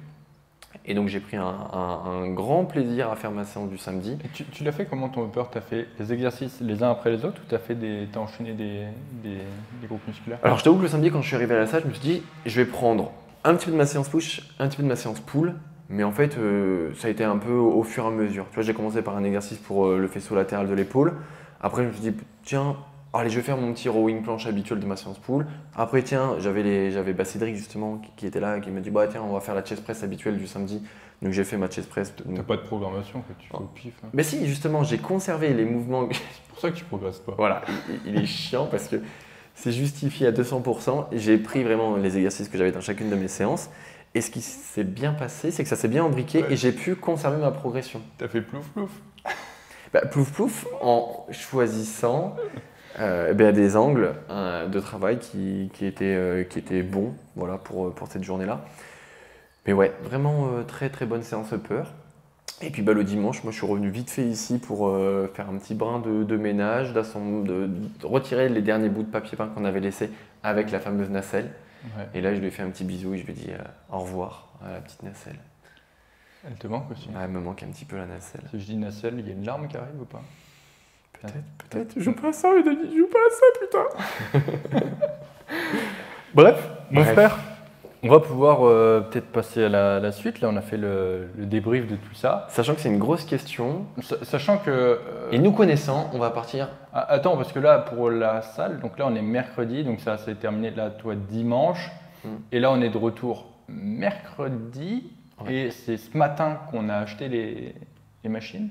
Et donc j'ai pris un grand plaisir à faire ma séance du samedi. Et tu l'as fait comment ton upper? T'as fait les exercices les uns après les autres ou t'as enchaîné des groupes musculaires? Alors je t'avoue que le samedi, quand je suis arrivé à la salle, je me suis dit, je vais prendre un petit peu de ma séance push, un petit peu de ma séance pull. Mais en fait, ça a été un peu au fur et à mesure. Tu vois, j'ai commencé par un exercice pour le faisceau latéral de l'épaule. Après, je me suis dit, tiens, allez, je vais faire mon petit rowing planche habituel de ma séance pull. Après, tiens, j'avais Cédric justement qui était là, qui m'a dit, bah tiens, on va faire la chest press habituelle du samedi. Donc j'ai fait ma chest press. T'as pas de programmation que tu fais au pif. Hein. Mais si, justement, j'ai conservé les mouvements. C'est pour ça que tu progresses pas. Voilà, il est chiant parce que c'est justifié à 200%. J'ai pris vraiment les exercices que j'avais dans chacune de mes séances. Et ce qui s'est bien passé, c'est que ça s'est bien imbriqué et j'ai pu conserver ma progression. T'as fait plouf plouf. Plouf plouf en choisissant des angles de travail qui étaient bons, voilà, pour cette journée-là. Mais ouais, vraiment très très bonne séance upper. Et puis le dimanche, moi je suis revenu vite fait ici pour faire un petit brin de ménage, de retirer les derniers bouts de papier peint qu'on avait laissés avec la fameuse nacelle. Ouais. Et là je lui ai fait un petit bisou et je lui ai dit au revoir à la petite nacelle. Elle te manque aussi. Ouais, elle me manque un petit peu la nacelle. Si je dis nacelle, il y a une larme qui arrive ou pas? Peut-être. Joue pas à ça, Denis, joue pas à ça, putain. Bref, mon Bref. frère, on va pouvoir peut-être passer à la suite. Là, on a fait le débrief de tout ça. Sachant que c'est une grosse question. Sachant que. Et nous connaissant, on va partir. Attends, parce que là, pour la salle, donc là, on est mercredi, donc ça s'est terminé là, toi, dimanche. Et là, on est de retour mercredi Ouais. et c'est ce matin qu'on a acheté les machines.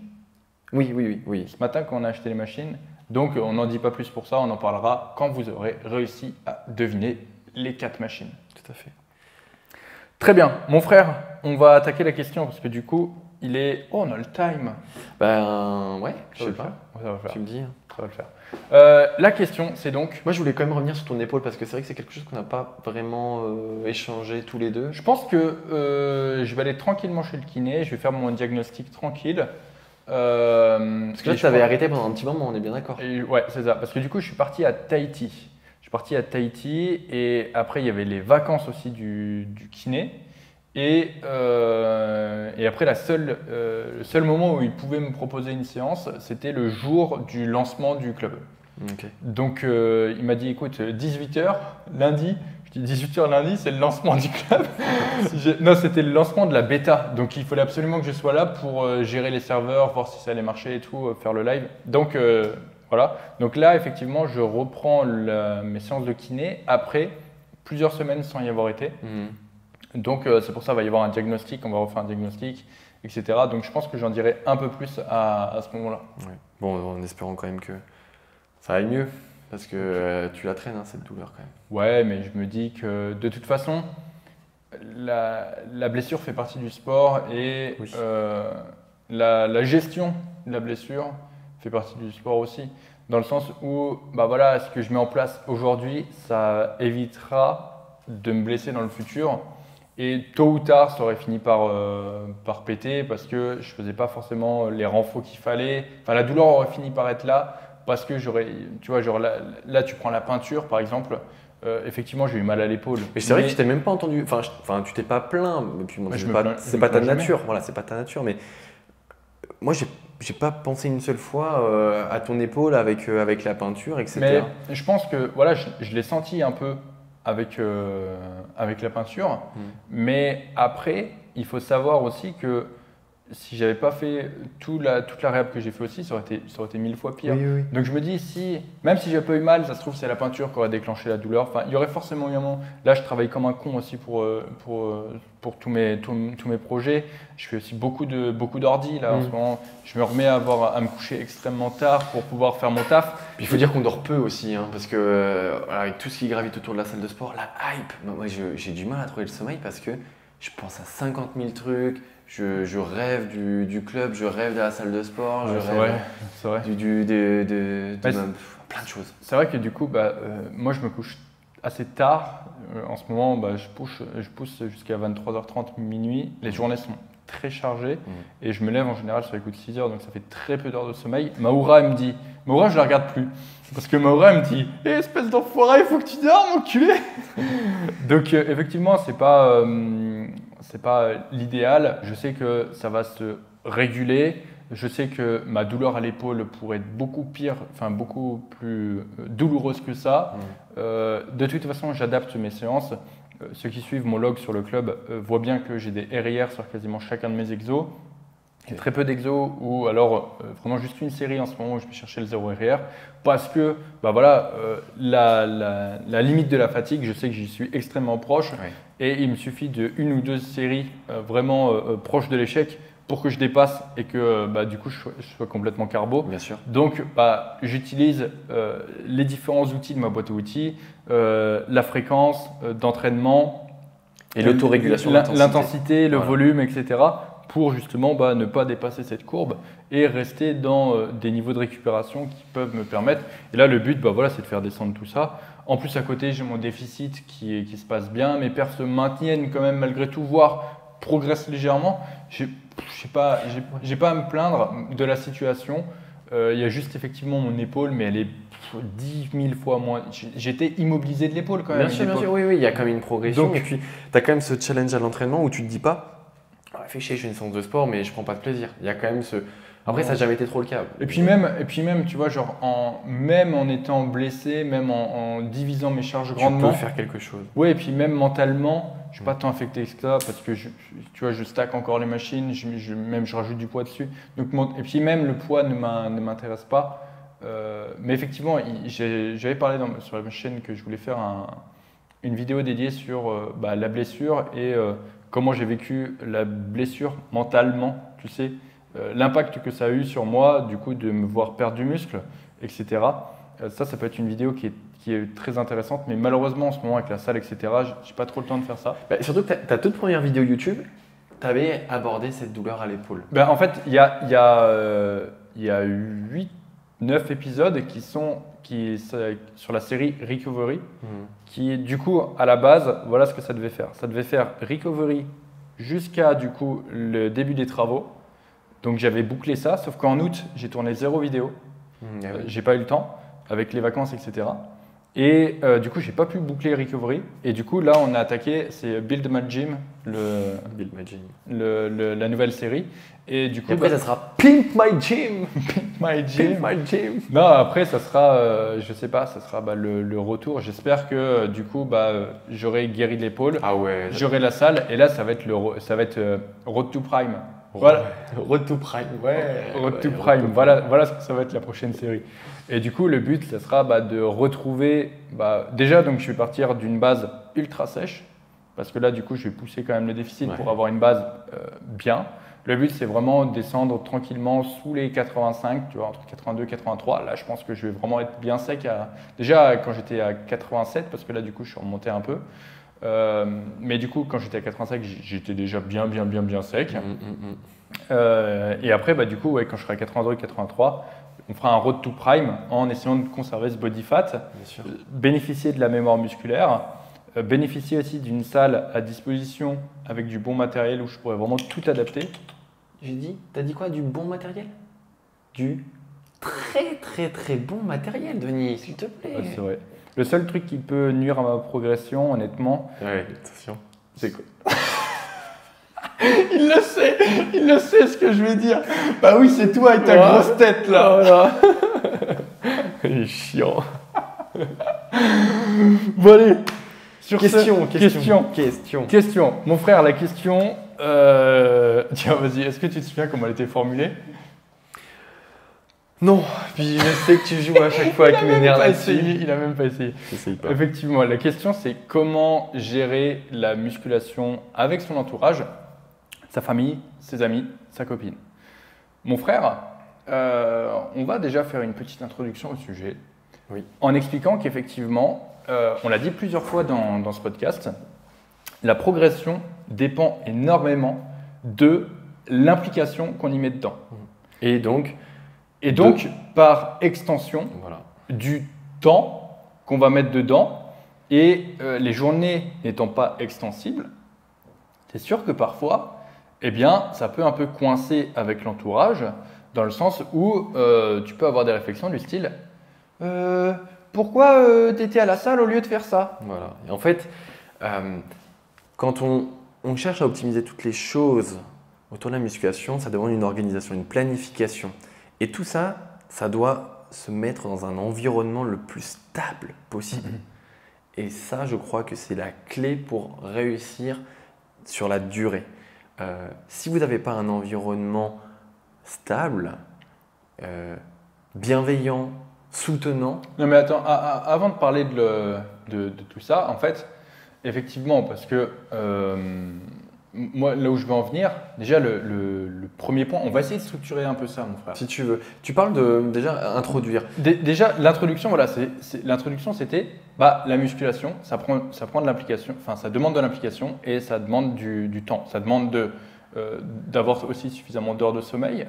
Oui. Ce matin qu'on a acheté les machines. Donc on n'en dit pas plus pour ça, on en parlera quand vous aurez réussi à deviner les 4 machines. Tout à fait. Très bien, mon frère, on va attaquer la question parce que du coup, il est... Oh, on a le time. Ben ouais, je Ça sais va le pas. faire. Ça va le faire. Tu me dis. Ça va le faire. La question, c'est donc... Moi, je voulais quand même revenir sur ton épaule parce que c'est vrai que c'est quelque chose qu'on n'a pas vraiment échangé tous les deux. Je pense que je vais aller tranquillement chez le kiné, je vais faire mon diagnostic tranquille. Parce que là, tu avais arrêté pendant un petit moment, on est bien d'accord. Ouais, c'est ça. Parce que du coup, je suis parti à Tahiti. Je suis parti à Tahiti et après, il y avait les vacances aussi du kiné. Et après, le seul moment où il pouvait me proposer une séance, c'était le jour du lancement du club. Ok. Donc, il m'a dit, écoute, 18h lundi. Je dis 18h lundi, c'est le lancement du club. Non, c'était le lancement de la bêta. Donc, il fallait absolument que je sois là pour gérer les serveurs, voir si ça allait marcher et tout, faire le live. Donc, voilà. Donc là, effectivement, je reprends mes séances de kiné après plusieurs semaines sans y avoir été. Donc, c'est pour ça qu'il va y avoir un diagnostic, on va refaire un diagnostic, etc. Donc, je pense que j'en dirai un peu plus à ce moment-là. Ouais. Bon, en espérant quand même que ça aille mieux. Parce que tu la traînes, hein, cette douleur quand même. Ouais, mais je me dis que de toute façon, la blessure fait partie du sport et Oui. la gestion de la blessure fait partie du sport aussi. Dans le sens où, bah voilà, ce que je mets en place aujourd'hui, ça évitera de me blesser dans le futur. Et tôt ou tard, ça aurait fini par péter parce que je faisais pas forcément les renforts qu'il fallait. Enfin, la douleur aurait fini par être là parce que tu vois, genre là, tu prends la peinture par exemple. Effectivement, j'ai eu mal à l'épaule. Mais c'est vrai que tu t'es même pas entendu. Enfin, tu t'es pas plaint. Et puis, moi, Ouais, c'est pas ta nature. Voilà, c'est pas ta nature. Mais moi, j'ai pas pensé une seule fois à ton épaule avec la peinture, etc. Mais je pense que voilà, je l'ai senti un peu avec la peinture. Mais après, il faut savoir aussi que si j'avais pas fait toute la réhab que j'ai fait aussi, ça aurait été 1000 fois pire. Oui. Donc je me dis, même si j'ai pas eu mal, ça se trouve c'est la peinture qui aurait déclenché la douleur. Enfin, il y aurait forcément eu un moment. Là, je travaille comme un con aussi pour tous mes projets. Je fais aussi beaucoup d'ordi là en ce moment. Je me remets à me coucher extrêmement tard pour pouvoir faire mon taf. Puis il faut dire qu'on dort peu aussi, hein, parce que avec tout ce qui gravite autour de la salle de sport, la hype, moi j'ai du mal à trouver le sommeil parce que je pense à 50 000 trucs. Je rêve du club, je rêve de la salle de sport, je rêve c'est vrai. plein de choses. C'est vrai que du coup, moi je me couche assez tard. En ce moment, je pousse jusqu'à 23h30, minuit. Les journées sont très chargées et je me lève en général sur les coups de 6 heures, donc ça fait très peu d'heures de sommeil. Maoura, je la regarde plus. Parce que Maoura, elle me dit espèce d'enfoiré, il faut que tu dormes, enculé. Donc effectivement, c'est pas l'idéal. Je sais que ça va se réguler. Je sais que ma douleur à l'épaule pourrait être beaucoup pire, enfin beaucoup plus douloureuse que ça. De toute façon, j'adapte mes séances. Ceux qui suivent mon log sur le club voient bien que j'ai des RIR sur quasiment chacun de mes exos. Okay. Très peu d'exos ou alors vraiment juste une série en ce moment où je vais chercher le 0 RIR parce que la limite de la fatigue, je sais que j'y suis extrêmement proche et il me suffit de une ou deux séries vraiment proches de l'échec pour que je dépasse et que du coup je sois complètement carbo. Bien sûr. Donc j'utilise les différents outils de ma boîte à outils, la fréquence d'entraînement et l'autorégulation, l'intensité, le volume, etc. pour justement ne pas dépasser cette courbe et rester dans des niveaux de récupération qui peuvent me permettre. Et là, le but, c'est de faire descendre tout ça. En plus, à côté, j'ai mon déficit qui se passe bien. Mes perfs se maintiennent quand même malgré tout, voire progressent légèrement. J'ai pas à me plaindre de la situation. Il y a juste effectivement mon épaule, mais elle est 10 000 fois moins. J'étais immobilisé de l'épaule quand même. Bien sûr, oui, il y a quand même une progression. Donc, et puis, tu as quand même ce challenge à l'entraînement où tu te dis pas fais chier, je fais une séance de sport, mais je prends pas de plaisir. Il y a quand même ce. Après, ça n'a jamais été trop le cas. Et puis même, tu vois, même en étant blessé, même en divisant mes charges grandement. Tu peux faire quelque chose. Oui, et puis même mentalement, je ne suis pas tant affecté que ça parce que tu vois, je stack encore les machines, je rajoute du poids dessus. Donc, et puis même le poids ne m'intéresse pas. Mais effectivement, j'avais parlé sur la chaîne que je voulais faire une vidéo dédiée sur la blessure et comment j'ai vécu la blessure mentalement, tu sais, l'impact que ça a eu sur moi, du coup, de me voir perdre du muscle, etc. Ça peut être une vidéo qui est très intéressante, mais malheureusement, en ce moment, avec la salle, etc., j'ai pas trop le temps de faire ça. Surtout que ta toute première vidéo YouTube, tu avais abordé cette douleur à l'épaule. En fait, il y a 9 épisodes qui sont sur la série Recovery, qui du coup, à la base, voilà ce que ça devait faire. Ça devait faire Recovery jusqu'à du coup le début des travaux. Donc j'avais bouclé ça, sauf qu'en août, j'ai tourné 0 vidéo. J'ai pas eu le temps, avec les vacances, etc. Et du coup, j'ai pas pu boucler Recovery. Et du coup, là, on a attaqué, c'est Build My Gym, la nouvelle série. Et du coup, après, ça sera Pimp My Gym. Pimp My Gym. Pimp My Gym. Non, après, ça sera, je sais pas, ça sera le retour. J'espère que du coup, j'aurai guéri de l'épaule. Ah ouais. J'aurai la salle. Et là, ça va être Road to Prime. Voilà. Road to Prime. Road to Prime. Voilà ce que ça va être la prochaine série. Et du coup, le but, ça sera de retrouver. Déjà, donc, je vais partir d'une base ultra sèche. Parce que là, du coup, je vais pousser quand même le déficit pour avoir une base bien. Le but, c'est vraiment de descendre tranquillement sous les 85, tu vois, entre 82 et 83. Là, je pense que je vais vraiment être bien sec. Déjà, quand j'étais à 87, parce que là, du coup, je suis remonté un peu. Mais du coup, quand j'étais à 85, j'étais déjà bien sec. Et après, du coup, quand je serai à 82 et 83, on fera un road to prime en essayant de conserver ce body fat, bénéficier de la mémoire musculaire, bénéficier aussi d'une salle à disposition avec du bon matériel où je pourrais vraiment tout adapter. T'as dit quoi? Du bon matériel? Du très bon matériel, Denis, s'il te plaît. Ouais, c'est vrai. Le seul truc qui peut nuire à ma progression, honnêtement. Ouais, attention. C'est quoi? Il le sait ce que je vais dire. Bah oui, c'est toi avec ta grosse tête là. Voilà. Il est chiant. Bon allez. Question. Mon frère, la question. Tiens, vas-y. Est-ce que tu te souviens comment elle était formulée? Non, puis je sais que tu joues à chaque fois avec mes nerfs là-dessus. Il a même pas essayé. J'essaye pas. Effectivement, la question c'est comment gérer la musculation avec son entourage, sa famille, ses amis, sa copine. Mon frère, on va déjà faire une petite introduction au sujet, en expliquant qu'effectivement, on l'a dit plusieurs fois dans ce podcast, la progression dépend énormément de l'implication qu'on y met dedans. Et donc, par extension, du temps qu'on va mettre dedans et les journées n'étant pas extensibles, c'est sûr que parfois, ça peut un peu coincer avec l'entourage dans le sens où tu peux avoir des réflexions du style pourquoi tu étais à la salle au lieu de faire ça? Voilà. Et en fait, quand on cherche à optimiser toutes les choses autour de la musculation, ça demande une organisation, une planification. Et tout ça, ça doit se mettre dans un environnement le plus stable possible. Et ça, je crois que c'est la clé pour réussir sur la durée. Si vous n'avez pas un environnement stable, bienveillant, soutenant… Non mais attends, avant de parler de tout ça, en fait, effectivement, parce que… moi, là où je veux en venir, déjà le premier point, on va essayer de structurer un peu ça, mon frère. Si tu veux. Tu parles de déjà introduire. Déjà, l'introduction, l'introduction, c'était la musculation, ça prend de l'implication, enfin ça demande de l'implication et ça demande du temps. Ça demande d'avoir aussi suffisamment d'heures de sommeil.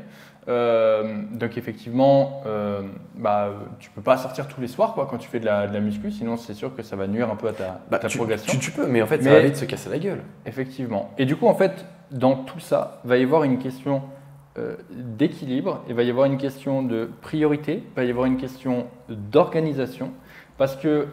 Donc effectivement, tu peux pas sortir tous les soirs quand tu fais de la muscu, sinon c'est sûr que ça va nuire un peu à ta progression. Tu peux, mais en fait ça va vite se casser la gueule. Effectivement. Et du coup en fait, dans tout ça, va y avoir une question d'équilibre, il va y avoir une question de priorité, il va y avoir une question d'organisation, parce que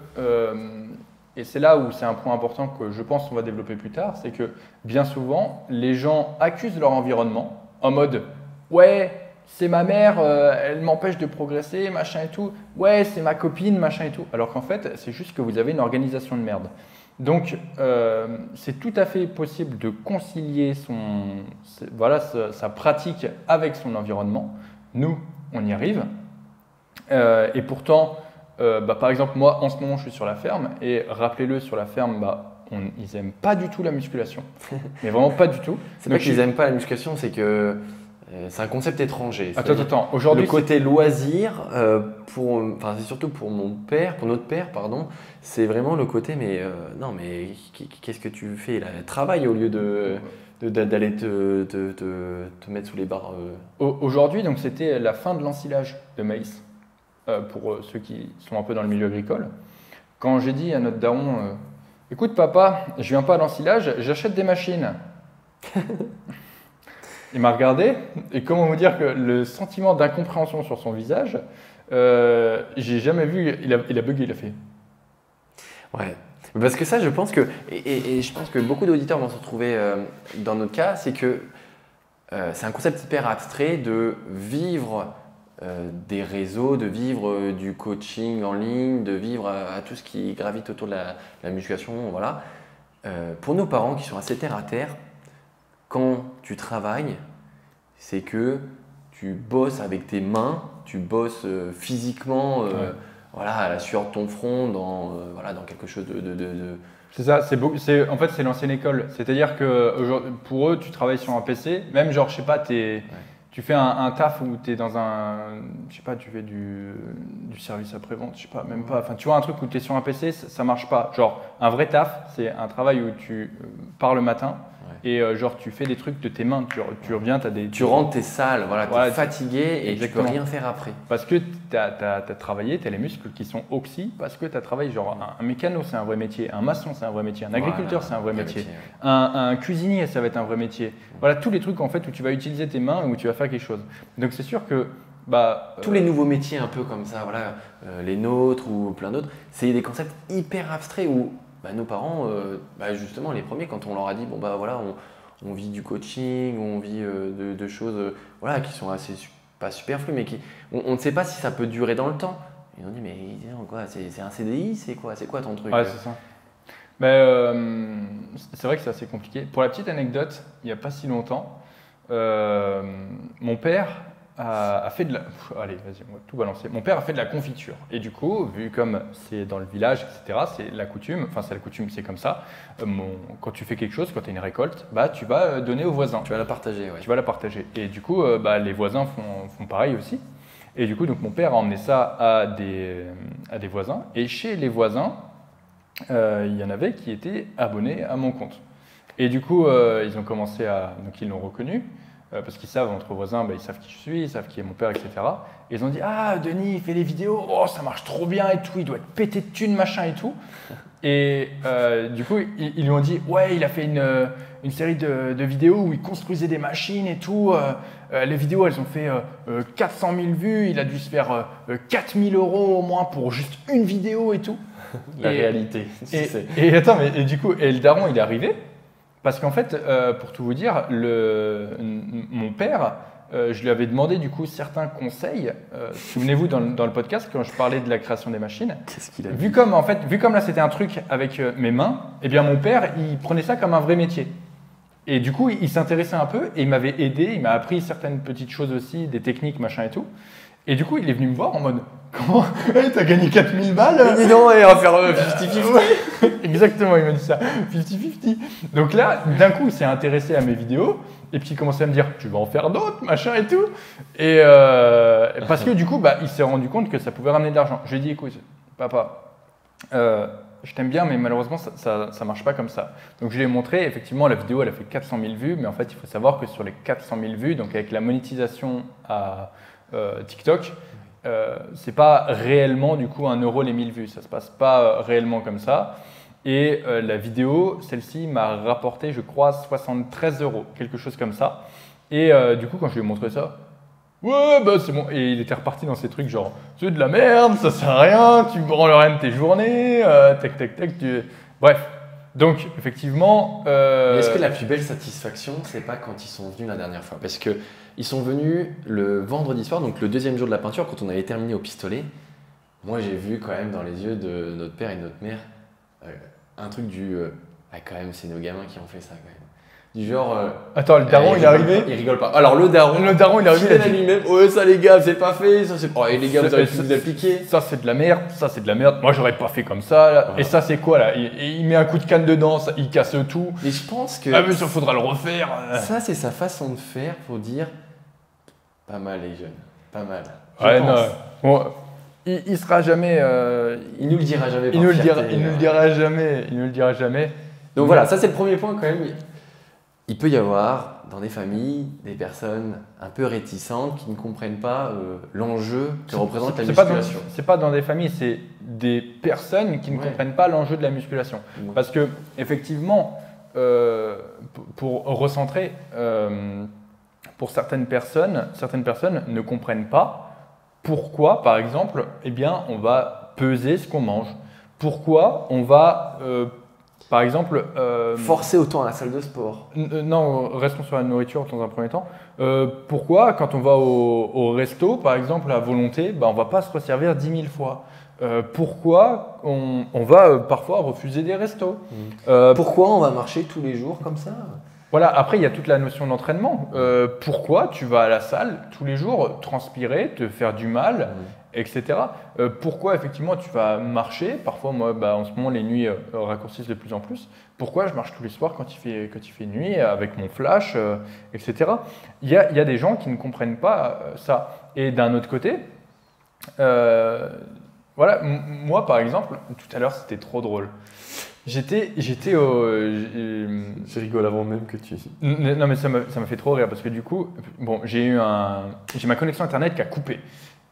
et c'est là où c'est un point important que je pense qu'on va développer plus tard, c'est que bien souvent les gens accusent leur environnement en mode ouais, c'est ma mère, elle m'empêche de progresser, machin et tout. Ouais, c'est ma copine, machin et tout. Alors qu'en fait, c'est juste que vous avez une organisation de merde. Donc, c'est tout à fait possible de concilier sa pratique avec son environnement. Nous, on y arrive. Et pourtant, par exemple, moi, en ce moment, je suis sur la ferme. Et rappelez-le, sur la ferme, ils n'aiment pas du tout la musculation. Mais vraiment pas du tout. C'est pas qu'ils n'aiment pas la musculation, c'est que c'est un concept étranger. Attends. Aujourd'hui, le côté loisir, c'est surtout pour notre père, pardon, c'est vraiment le côté, mais non, mais qu'est-ce que tu fais là? Travaille au lieu d'aller te mettre sous les barres. Aujourd'hui, donc c'était la fin de l'ensilage de maïs, pour ceux qui sont un peu dans le milieu agricole. Quand j'ai dit à notre daron, écoute papa, je viens pas à l'ensilage, j'achète des machines. Il m'a regardé, et comment vous dire que le sentiment d'incompréhension sur son visage, j'ai jamais vu, il a bugué, il a fait. Ouais, parce que ça, je pense que, et je pense que beaucoup d'auditeurs vont se retrouver dans notre cas, c'est que c'est un concept hyper abstrait de vivre des réseaux, de vivre du coaching en ligne, de vivre à tout ce qui gravite autour de la musculation, voilà. Pour nos parents qui sont assez terre à terre, quand tu travailles, c'est que tu bosses avec tes mains, tu bosses physiquement, voilà, à la sueur de ton front, dans quelque chose de... C'est ça, en fait c'est l'ancienne école. C'est-à-dire que pour eux, tu travailles sur un PC, même genre, je sais pas, tu fais un taf où tu es dans je sais pas, tu fais du service après-vente, je sais pas, même pas. Enfin, tu vois, un truc où tu es sur un PC, ça marche pas. Genre, un vrai taf, c'est un travail où tu pars le matin. Et genre tu fais des trucs de tes mains, tu reviens, tu rentres, t'es sale, voilà, t'es fatigué et tu peux rien faire après. Parce que tu as travaillé, tu as les muscles qui sont oxy, parce que tu as travaillé, genre un mécano c'est un vrai métier, un maçon c'est un vrai métier, un agriculteur c'est un vrai métier, un cuisinier ça va être un vrai métier. Voilà, tous les trucs en fait où tu vas utiliser tes mains, où tu vas faire quelque chose. Donc c'est sûr que tous les nouveaux métiers un peu comme ça, voilà, les nôtres ou plein d'autres, c'est des concepts hyper abstraits où nos parents, justement les premiers, quand on leur a dit on vit du coaching, on vit de choses qui sont assez pas superflues, mais on ne sait pas si ça peut durer dans le temps. Et on dit mais quoi, c'est un CDI, c'est quoi ton truc? Ouais, c'est ça. C'est vrai que c'est assez compliqué. Pour la petite anecdote, il n'y a pas si longtemps, mon père a fait de la... Allez, vas-y, on va tout balancer. Mon père a fait de la confiture. Et du coup, vu comme c'est dans le village, etc., c'est la coutume, c'est comme ça. Quand tu fais quelque chose, quand tu as une récolte, tu vas donner aux voisins. Tu vas la partager, ouais. Tu vas la partager. Et du coup, les voisins font pareil aussi. Et du coup, donc, mon père a emmené ça à des voisins. Et chez les voisins, il y en avait qui étaient abonnés à mon compte. Et du coup, ils ont commencé donc ils l'ont reconnu. Parce qu'ils savent, entre voisins, ils savent qui je suis, ils savent qui est mon père, etc. Et ils ont dit « Ah, Denis, il fait des vidéos, oh, ça marche trop bien et tout, il doit être pété de thunes, machin et tout. » Et du coup, ils lui ont dit « Ouais, il a fait une série de vidéos où il construisait des machines et tout. Les vidéos, elles ont fait 400 000 vues, il a dû se faire 4 000 € au moins pour juste une vidéo et tout. » La réalité. Et attends, et du coup, le daron, il est arrivé. Parce qu'en fait, pour tout vous dire, mon père, je lui avais demandé du coup certains conseils. Souvenez-vous dans le podcast quand je parlais de la création des machines. Qu'est-ce qu'il a vu comme là c'était un truc avec mes mains, eh bien mon père il prenait ça comme un vrai métier. Et du coup il s'intéressait un peu et il m'avait aidé, il m'a appris certaines petites choses aussi, des techniques machin et tout. Et du coup il est venu me voir en mode comment t'as gagné 4000 balles? Dis donc, on va faire 50-50. Exactement, il m'a dit ça, 50-50. Donc là, d'un coup, il s'est intéressé à mes vidéos et puis il commençait à me dire tu vas en faire d'autres, machin et tout. Et parce que du coup, il s'est rendu compte que ça pouvait ramener de l'argent. Je lui ai dit écoute, papa, je t'aime bien, mais malheureusement, ça marche pas comme ça. Donc je lui ai montré, effectivement, la vidéo, elle a fait 400 000 vues, mais en fait, il faut savoir que sur les 400 000 vues, donc avec la monétisation à TikTok, c'est pas réellement du coup 1 € les 1000 vues, ça se passe pas réellement comme ça. Et la vidéo, celle-ci m'a rapporté, je crois, 73 €, quelque chose comme ça. Et du coup, quand je lui ai montré ça, ouais, c'est bon. Et il était reparti dans ces trucs genre, c'est de la merde, ça sert à rien, tu branles rien de tes journées, tac. Bref. Donc, effectivement. Mais est-ce que la plus belle satisfaction, c'est pas quand ils sont venus la dernière fois? Parce que ils sont venus le vendredi soir, donc le deuxième jour de la peinture, quand on avait terminé au pistolet. Moi, j'ai vu quand même dans les yeux de notre père et de notre mère un truc quand même, c'est nos gamins qui ont fait ça quand même. Du genre. Attends, le daron, il est arrivé. Il rigole pas. Alors, le daron, il est arrivé. Il a dit lui-même. Ouais, ça, les gars, c'est pas fait. Ça, c'est. Oh, et les gars, vous avez pu vous appliquer. Ça, c'est de la merde. Ça, c'est de la merde. Moi, j'aurais pas fait comme ça. Là. Et ça, c'est quoi là il met un coup de canne dedans, ça, il casse tout. Mais je pense que. Ah, mais ça, faudra le refaire. Ça, c'est sa façon de faire pour dire. Pas mal, les jeunes. Pas mal. Non. Bon, il sera jamais. Il nous le dira jamais. Il nous le dira jamais. Il nous le dira jamais. Donc voilà, ça c'est le premier point quand même. Il peut y avoir dans des familles des personnes un peu réticentes qui ne comprennent pas l'enjeu que représente la musculation. C'est pas dans des familles, c'est des personnes qui ne comprennent pas l'enjeu de la musculation. Parce que effectivement, pour recentrer, pour certaines personnes ne comprennent pas pourquoi, par exemple, eh bien, on va peser ce qu'on mange. Pourquoi on va par exemple… forcer autant à la salle de sport. Non, restons sur la nourriture dans un premier temps. Pourquoi, quand on va au resto, par exemple, à volonté, on ne va pas se resservir 10 000 fois pourquoi on va parfois refuser des restos Pourquoi on va marcher tous les jours comme ça? Voilà, après, il y a toute la notion d'entraînement. Pourquoi tu vas à la salle tous les jours transpirer, te faire du mal etc. Pourquoi effectivement tu vas marcher? Parfois, moi, en ce moment, les nuits raccourcissent de plus en plus. Pourquoi je marche tous les soirs quand il fait nuit avec mon flash, etc. Il y a des gens qui ne comprennent pas ça. Et d'un autre côté, voilà, moi par exemple, tout à l'heure c'était trop drôle. J'étais au. Je rigole avant même que tu. Non, mais ça m'a fait trop rire parce que du coup, bon, j'ai ma connexion internet qui a coupé.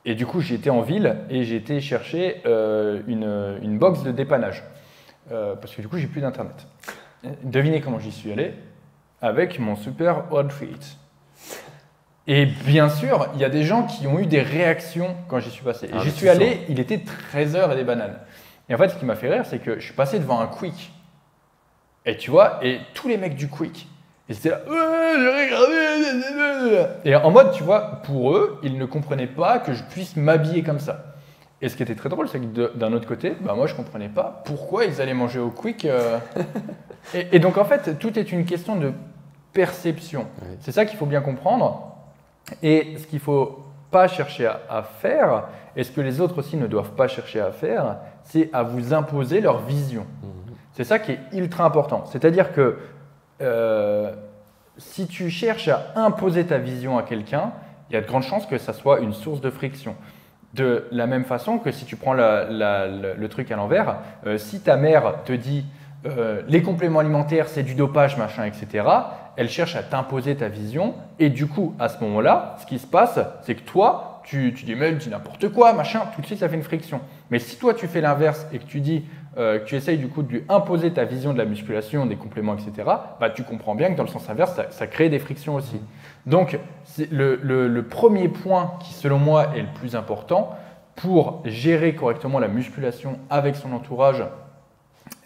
Et du coup, j'étais en ville et j'ai été chercher une box de dépannage. Parce que du coup, j'ai plus d'internet. Devinez comment j'y suis allé? Avec mon super outfit. Et bien sûr, il y a des gens qui ont eu des réactions quand j'y suis passé. Et j'y suis allé, il était 13h et des bananes. Et en fait, ce qui m'a fait rire, c'est que je suis passé devant un Quick. Et tu vois, et tous les mecs du Quick, ils étaient là. Et en mode, tu vois, pour eux, ils ne comprenaient pas que je puisse m'habiller comme ça. Et ce qui était très drôle, c'est que d'un autre côté, moi, je ne comprenais pas pourquoi ils allaient manger au Quick. Et donc, en fait, tout est une question de perception. Oui. C'est ça qu'il faut bien comprendre. Et ce qu'il ne faut pas chercher à faire, et ce que les autres aussi ne doivent pas chercher à faire, c'est à vous imposer leur vision. C'est ça qui est ultra important. C'est-à-dire que si tu cherches à imposer ta vision à quelqu'un, il y a de grandes chances que ça soit une source de friction. De la même façon que si tu prends le truc à l'envers, si ta mère te dit les compléments alimentaires, c'est du dopage, machin, etc., elle cherche à t'imposer ta vision. Et du coup, à ce moment-là, ce qui se passe, c'est que toi, tu dis mais elle dit n'importe quoi, machin, tout de suite, ça fait une friction. Mais si toi, tu fais l'inverse et que tu dis que tu essayes du coup de lui imposer ta vision de la musculation, des compléments, etc., tu comprends bien que dans le sens inverse, ça crée des frictions aussi. Donc, le premier point qui, selon moi, est le plus important pour gérer correctement la musculation avec son entourage,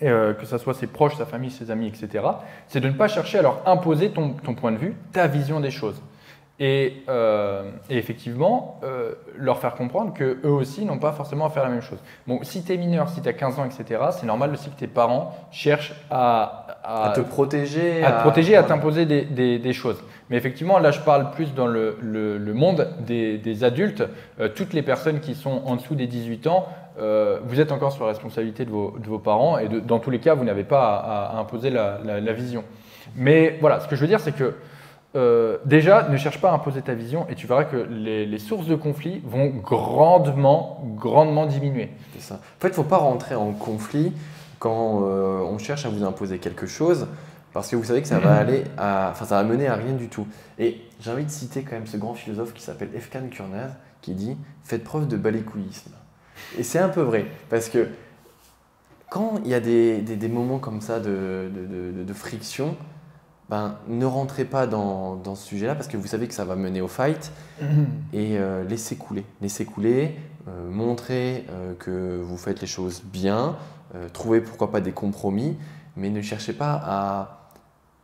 que ce soit ses proches, sa famille, ses amis, etc., c'est de ne pas chercher à leur imposer ton point de vue, ta vision des choses. Et effectivement, leur faire comprendre qu'eux aussi n'ont pas forcément à faire la même chose. Bon, si tu es mineur, si tu as 15 ans, etc., c'est normal aussi que tes parents cherchent à te protéger, à t'imposer des choses. Mais effectivement, là, je parle plus dans le monde des adultes. Toutes les personnes qui sont en dessous des 18 ans, vous êtes encore sur la responsabilité de vos parents et dans tous les cas, vous n'avez pas à imposer la vision. Mais voilà, ce que je veux dire, c'est que déjà, ne cherche pas à imposer ta vision et tu verras que les sources de conflit vont grandement diminuer. C'est ça. En fait, il ne faut pas rentrer en conflit quand on cherche à vous imposer quelque chose parce que vous savez que ça va ça va mener à rien du tout. Et j'ai envie de citer quand même ce grand philosophe qui s'appelle Efkan Kurnaz qui dit « Faites preuve de balécouillisme ». Et c'est un peu vrai parce que quand il y a des moments comme ça de friction, ne rentrez pas dans ce sujet-là parce que vous savez que ça va mener au fight et laissez couler, montrez que vous faites les choses bien, trouvez pourquoi pas des compromis, mais ne cherchez pas à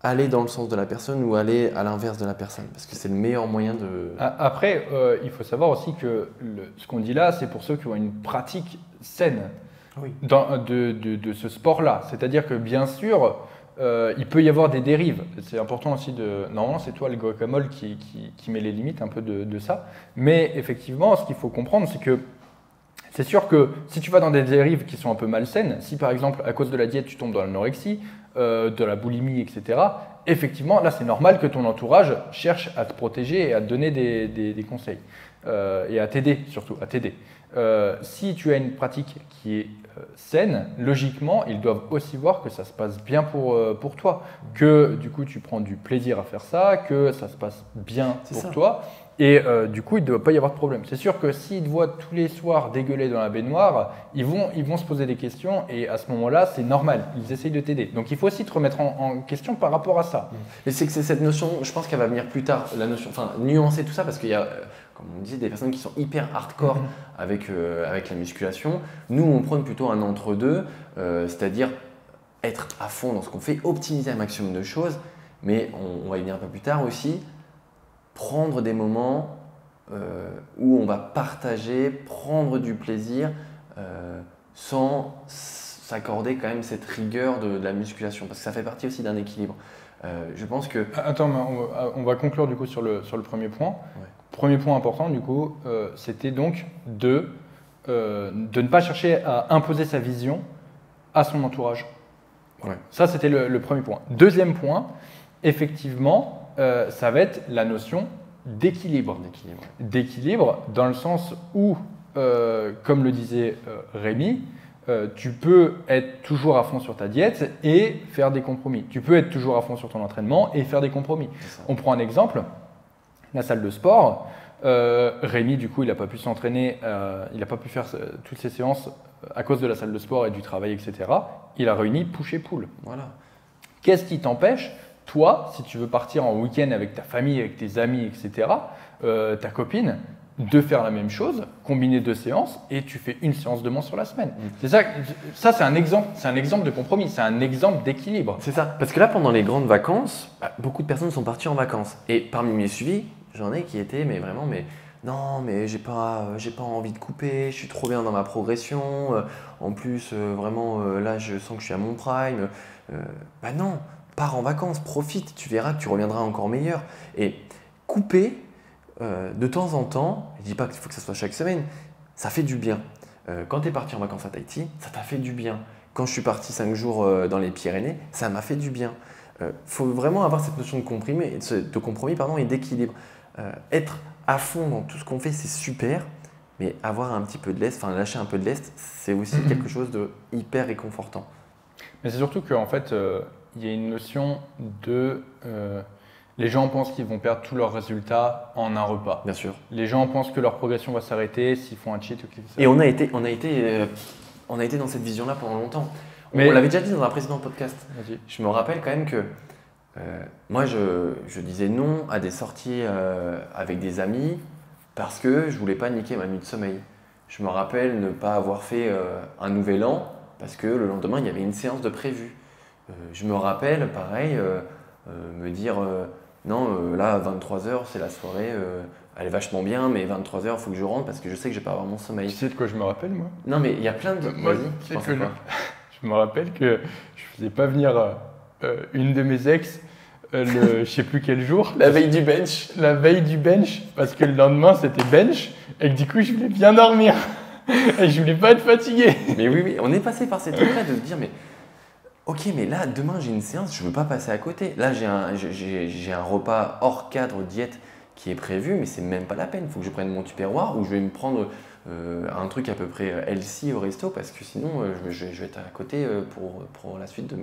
aller dans le sens de la personne ou aller à l'inverse de la personne parce que c'est le meilleur moyen de… Après, il faut savoir aussi que ce qu'on dit là, c'est pour ceux qui ont une pratique saine de ce sport-là. C'est-à-dire que bien sûr… il peut y avoir des dérives. C'est important aussi de... Normalement, c'est toi, le guacamole, qui met les limites un peu de ça. Mais effectivement, ce qu'il faut comprendre, c'est que c'est sûr que si tu vas dans des dérives qui sont un peu malsaines, si par exemple, à cause de la diète, tu tombes dans l'anorexie, de la boulimie, etc., effectivement, là, c'est normal que ton entourage cherche à te protéger et à te donner des conseils. Et à t'aider, surtout, à t'aider. Si tu as une pratique qui est saine, logiquement, ils doivent aussi voir que ça se passe bien pour toi, que du coup, tu prends du plaisir à faire ça, que ça se passe bien pour toi. Et du coup, il ne doit pas y avoir de problème. C'est sûr que s'ils te voient tous les soirs dégueuler dans la baignoire, ils vont se poser des questions et à ce moment-là, c'est normal. Ils essayent de t'aider. Donc, il faut aussi te remettre en question par rapport à ça. Mais c'est que c'est cette notion, je pense qu'elle va venir plus tard, la notion, enfin, nuancer tout ça parce qu'il y a, comme on dit, des personnes qui sont hyper hardcore avec la musculation. Nous, on prône plutôt un entre-deux, c'est-à-dire être à fond dans ce qu'on fait, optimiser un maximum de choses, mais on va y venir un peu plus tard aussi. Prendre des moments où on va partager, prendre du plaisir sans s'accorder quand même cette rigueur de la musculation parce que ça fait partie aussi d'un équilibre. Je pense que… Attends, on va conclure du coup sur le premier point. Ouais. Premier point important du coup, c'était donc de ne pas chercher à imposer sa vision à son entourage. Ouais. Ça, c'était le premier point. Deuxième point, effectivement, ça va être la notion d'équilibre. D'équilibre dans le sens où, comme le disait Rémi, tu peux être toujours à fond sur ta diète et faire des compromis. Tu peux être toujours à fond sur ton entraînement et faire des compromis. On prend un exemple, la salle de sport. Rémi, du coup, il n'a pas pu s'entraîner, il n'a pas pu faire toutes ses séances à cause de la salle de sport et du travail, etc. Il a réuni push et pull. Voilà. Qu'est-ce qui t'empêche, toi, si tu veux partir en week-end avec ta famille, avec tes amis, etc., ta copine, de faire la même chose, combiner 2 séances et tu fais une séance de moins sur la semaine. C'est ça c'est un exemple de compromis, c'est un exemple d'équilibre. C'est ça, parce que là pendant les grandes vacances, beaucoup de personnes sont parties en vacances et parmi mes suivis, j'en ai qui étaient non mais j'ai pas envie de couper, je suis trop bien dans ma progression, en plus vraiment là je sens que je suis à mon prime. Non, pars en vacances, profite, tu verras que tu reviendras encore meilleur. Et couper de temps en temps, je ne dis pas qu'il faut que ça soit chaque semaine, ça fait du bien. Quand tu es parti en vacances à Tahiti, ça t'a fait du bien. Quand je suis parti 5 jours dans les Pyrénées, ça m'a fait du bien. Faut vraiment avoir cette notion de compromis et d'équilibre. Être à fond dans tout ce qu'on fait, c'est super, mais avoir un petit peu de lest, lâcher un peu de lest, c'est aussi quelque chose de hyper réconfortant. Mais c'est surtout qu'en fait, il y a une notion de… les gens pensent qu'ils vont perdre tous leurs résultats en un repas. Bien sûr. Les gens pensent que leur progression va s'arrêter s'ils font un cheat ou quelque chose. Et on a été dans cette vision-là pendant longtemps. On l'avait déjà dit dans un précédent podcast. Vas-y. Je me rappelle quand même que moi, je disais non à des sorties avec des amis parce que je voulais pas niquer ma nuit de sommeil. Je me rappelle ne pas avoir fait un nouvel an parce que le lendemain, il y avait une séance de prévu. Je me rappelle, pareil, me dire non, là, à 23h, c'est la soirée, elle est vachement bien, mais 23h, il faut que je rentre parce que je sais que je vais pas avoir mon sommeil. Tu sais de quoi je me rappelle, moi? Non, mais il y a plein de… Moi, je me rappelle que je faisais pas venir une de mes ex je sais plus quel jour. La veille du bench. La veille du bench, parce que le lendemain, c'était bench, et que du coup, je voulais bien dormir. Et je voulais pas être fatigué. Mais oui, on est passé par ces trucs-là de se dire, mais ok, mais là, demain, j'ai une séance, je veux pas passer à côté. Là, j'ai un repas hors cadre diète qui est prévu, mais c'est même pas la peine. Il faut que je prenne mon tupperware ou je vais me prendre un truc à peu près healthy au resto parce que sinon, je vais être à côté pour la suite de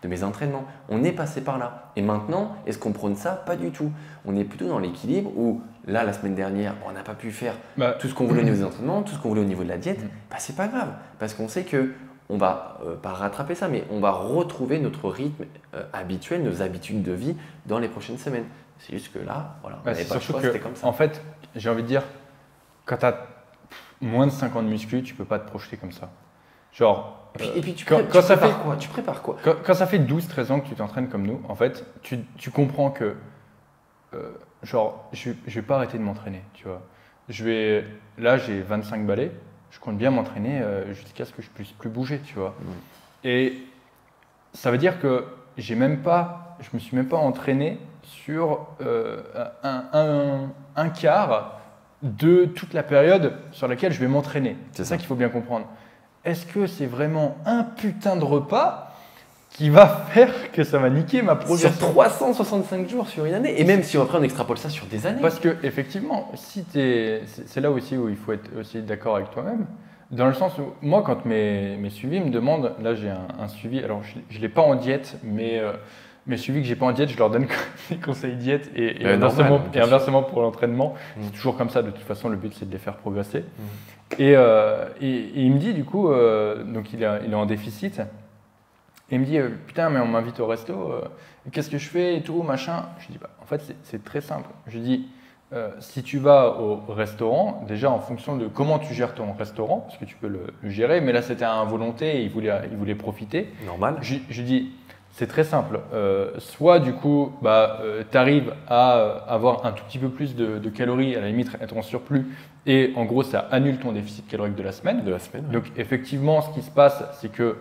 mes entraînements. On est passé par là. Et maintenant, est-ce qu'on prône ça? Pas du tout. On est plutôt dans l'équilibre où là, la semaine dernière, on n'a pas pu faire tout ce qu'on voulait au niveau des entraînements, tout ce qu'on voulait au niveau de la diète. C'est pas grave parce qu'on sait que on va pas rattraper ça, mais on va retrouver notre rythme habituel, nos habitudes de vie dans les prochaines semaines. C'est juste que là, voilà, on n'avait pas le choix, c'était comme ça. En fait, j'ai envie de dire, quand tu as moins de 5 ans de muscu, tu peux pas te projeter comme ça. Genre, et puis tu prépares quoi? Quand ça fait 12-13 ans que tu t'entraînes comme nous, en fait, tu comprends que je vais pas arrêter de m'entraîner, tu vois. Là, j'ai 25 balais, je compte bien m'entraîner jusqu'à ce que je puisse plus bouger, tu vois. Et ça veut dire que je me suis même pas entraîné sur un quart de toute la période sur laquelle je vais m'entraîner. C'est ça qu'il faut bien comprendre. Est-ce que c'est vraiment un putain de repas qui va faire que ça va niquer ma progression sur 365 jours sur une année? Et même si après on extrapole ça sur des années. Parce que effectivement, c'est là aussi où il faut être aussi d'accord avec toi-même. Dans le sens où, moi, quand mes suivis me demandent, là j'ai un suivi, alors je ne l'ai pas en diète, mais mes suivis que j'ai pas en diète, je leur donne des conseils diète et inversement pour l'entraînement. C'est toujours comme ça, de toute façon, le but c'est de les faire progresser. Et il me dit du coup, donc il est en déficit, et il me dit putain, mais on m'invite au resto, qu'est-ce que je fais et tout, machin. Je lui dis, en fait, c'est très simple. Je lui dis, si tu vas au restaurant, déjà en fonction de comment tu gères ton restaurant, parce que tu peux le gérer, mais là c'était à volonté et il voulait profiter. Normal. Je lui dis, c'est très simple. Soit du coup, tu arrives à avoir un tout petit peu plus de calories, à la limite être en surplus, et en gros ça annule ton déficit calorique de la semaine. Donc effectivement, ce qui se passe, c'est que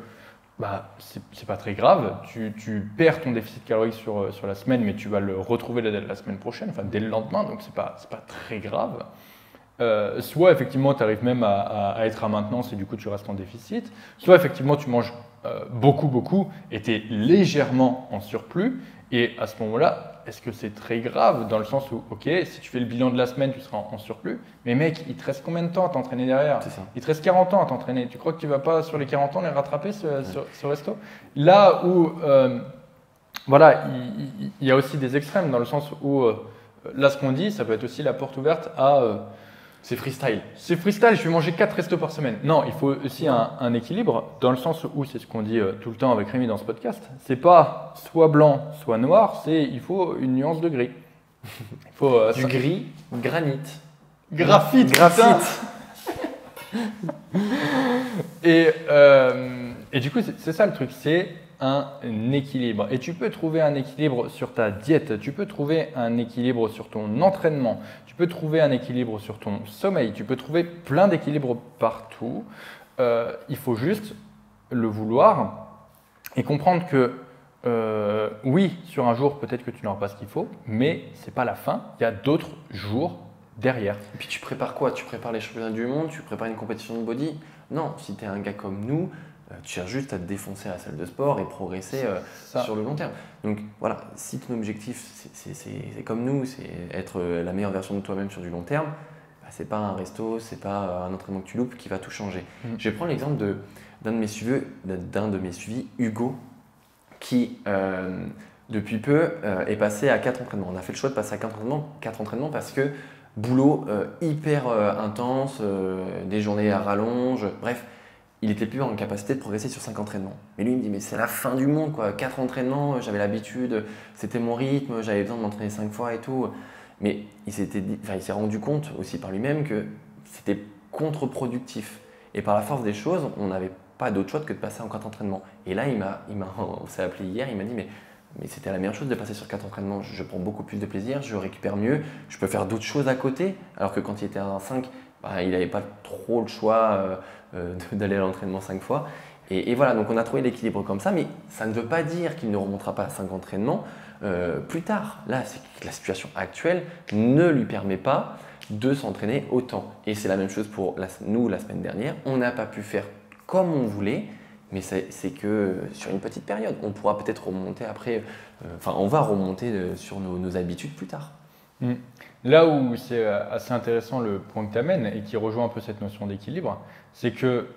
c'est pas très grave. Tu perds ton déficit calorique sur la semaine, mais tu vas le retrouver la semaine prochaine, enfin dès le lendemain, donc c'est pas très grave. Soit effectivement tu arrives même à être à maintenance et du coup tu restes en déficit, soit effectivement tu manges beaucoup et tu es légèrement en surplus, et à ce moment-là, est-ce que c'est très grave dans le sens où, ok, si tu fais le bilan de la semaine, tu seras en surplus, mais mec, il te reste combien de temps à t'entraîner derrière? Il te reste 40 ans à t'entraîner. Tu crois que tu vas pas sur les 40 ans les rattraper ce resto? Là où, voilà, il y a aussi des extrêmes dans le sens où, là ce qu'on dit, ça peut être aussi la porte ouverte à… c'est freestyle. C'est freestyle, je vais manger 4 restos par semaine. Non, il faut aussi un équilibre dans le sens où, c'est ce qu'on dit tout le temps avec Rémi dans ce podcast, c'est pas soit blanc, soit noir, il faut une nuance de gris. Il faut du gris, granit. Graphite. Et du coup, c'est ça le truc, c'est un équilibre. Et tu peux trouver un équilibre sur ta diète, tu peux trouver un équilibre sur ton entraînement, tu peux trouver un équilibre sur ton sommeil, tu peux trouver plein d'équilibres partout. Il faut juste le vouloir et comprendre que oui, sur un jour, peut-être que tu n'auras pas ce qu'il faut, mais ce n'est pas la fin, il y a d'autres jours derrière. Et puis tu prépares quoi? Tu prépares les championnats du monde, tu prépares une compétition de body? Non, si tu es un gars comme nous, tu cherches juste à te défoncer à la salle de sport et progresser sur le long terme. Donc voilà, si ton objectif, c'est comme nous, c'est être la meilleure version de toi-même sur du long terme, c'est pas un resto, c'est pas un entraînement que tu loupes qui va tout changer. Je vais prendre l'exemple d'un de mes suivis, Hugo, qui depuis peu est passé à 4 entraînements. On a fait le choix de passer à 4 entraînements parce que boulot hyper intense, des journées à rallonge, bref, il était plus en capacité de progresser sur 5 entraînements. Mais lui, il me dit, mais c'est la fin du monde, quoi. 4 entraînements, j'avais l'habitude, c'était mon rythme, j'avais besoin de m'entraîner 5 fois et tout. Mais il s'est rendu compte aussi par lui-même que c'était contre-productif. Et par la force des choses, on n'avait pas d'autre choix que de passer en 4 entraînements. Et là, on s'est appelé hier, il m'a dit, mais c'était la meilleure chose de passer sur 4 entraînements. Je prends beaucoup plus de plaisir, je récupère mieux, je peux faire d'autres choses à côté. Alors que quand il était à 5, il n'avait pas trop le choix d'aller à l'entraînement 5 fois. Et voilà, donc on a trouvé l'équilibre comme ça, mais ça ne veut pas dire qu'il ne remontera pas à 5 entraînements plus tard. Là, c'est que la situation actuelle ne lui permet pas de s'entraîner autant. Et c'est la même chose pour nous la semaine dernière. On n'a pas pu faire comme on voulait, mais c'est que sur une petite période. On pourra peut-être remonter après, on va remonter sur nos habitudes plus tard. Là où c'est assez intéressant le point que tu amènes et qui rejoint un peu cette notion d'équilibre, c'est que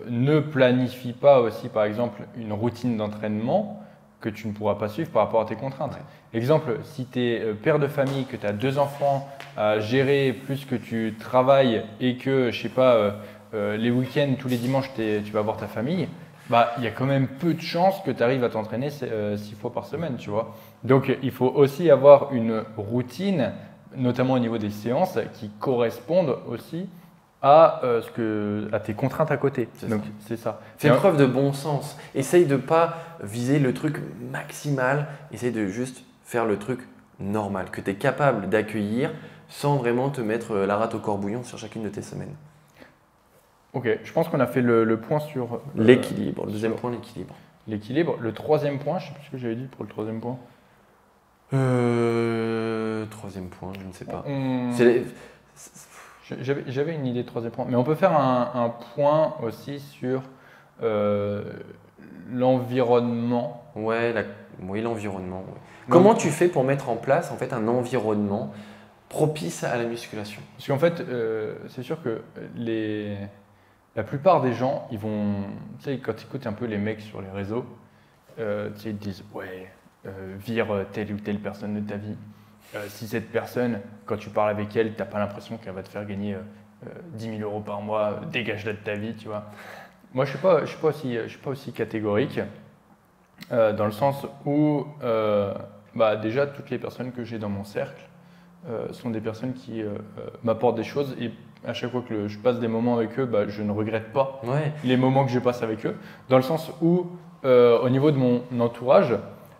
ne planifie pas aussi par exemple une routine d'entraînement que tu ne pourras pas suivre par rapport à tes contraintes. Ouais. Exemple, si tu es père de famille, que tu as 2 enfants à gérer, plus que tu travailles et que, je sais pas, les week-ends, tous les dimanches, tu vas voir ta famille, il y a quand même peu de chances que tu arrives à t'entraîner 6 fois par semaine, tu vois. Donc, il faut aussi avoir une routine, notamment au niveau des séances, qui correspondent aussi à tes contraintes à côté. Donc, c'est ça. C'est une preuve de bon sens. Essaye de ne pas viser le truc maximal, essaye de juste faire le truc normal, que tu es capable d'accueillir sans vraiment te mettre la rate au corbouillon sur chacune de tes semaines. Ok, je pense qu'on a fait le point sur… l'équilibre, le deuxième point, l'équilibre. l'équilibre. Le troisième point, je sais plus ce que j'avais dit pour le troisième point. Troisième point, je ne sais pas. On- C'est les- J'avais une idée de troisième point, mais on peut faire un point aussi sur euh, l'environnement. Ouais, oui, l'environnement. Ouais. Comment tu fais pour mettre en place en fait un environnement propice à la musculation? Parce qu'en fait, c'est sûr que la plupart des gens, ils vont, tu sais, quand ils écoutent un peu les mecs sur les réseaux, tu sais, ils te disent, ouais, vire telle ou telle personne de ta vie. Si cette personne, quand tu parles avec elle, t'as pas l'impression qu'elle va te faire gagner 10 000 euros par mois, dégage-la de ta vie, tu vois. Moi, je suis pas aussi catégorique, dans le sens où, bah, déjà, toutes les personnes que j'ai dans mon cercle sont des personnes qui m'apportent des choses et à chaque fois que je passe des moments avec eux, bah, je ne regrette pas Ouais. les moments que je passe avec eux, dans le sens où, au niveau de mon entourage,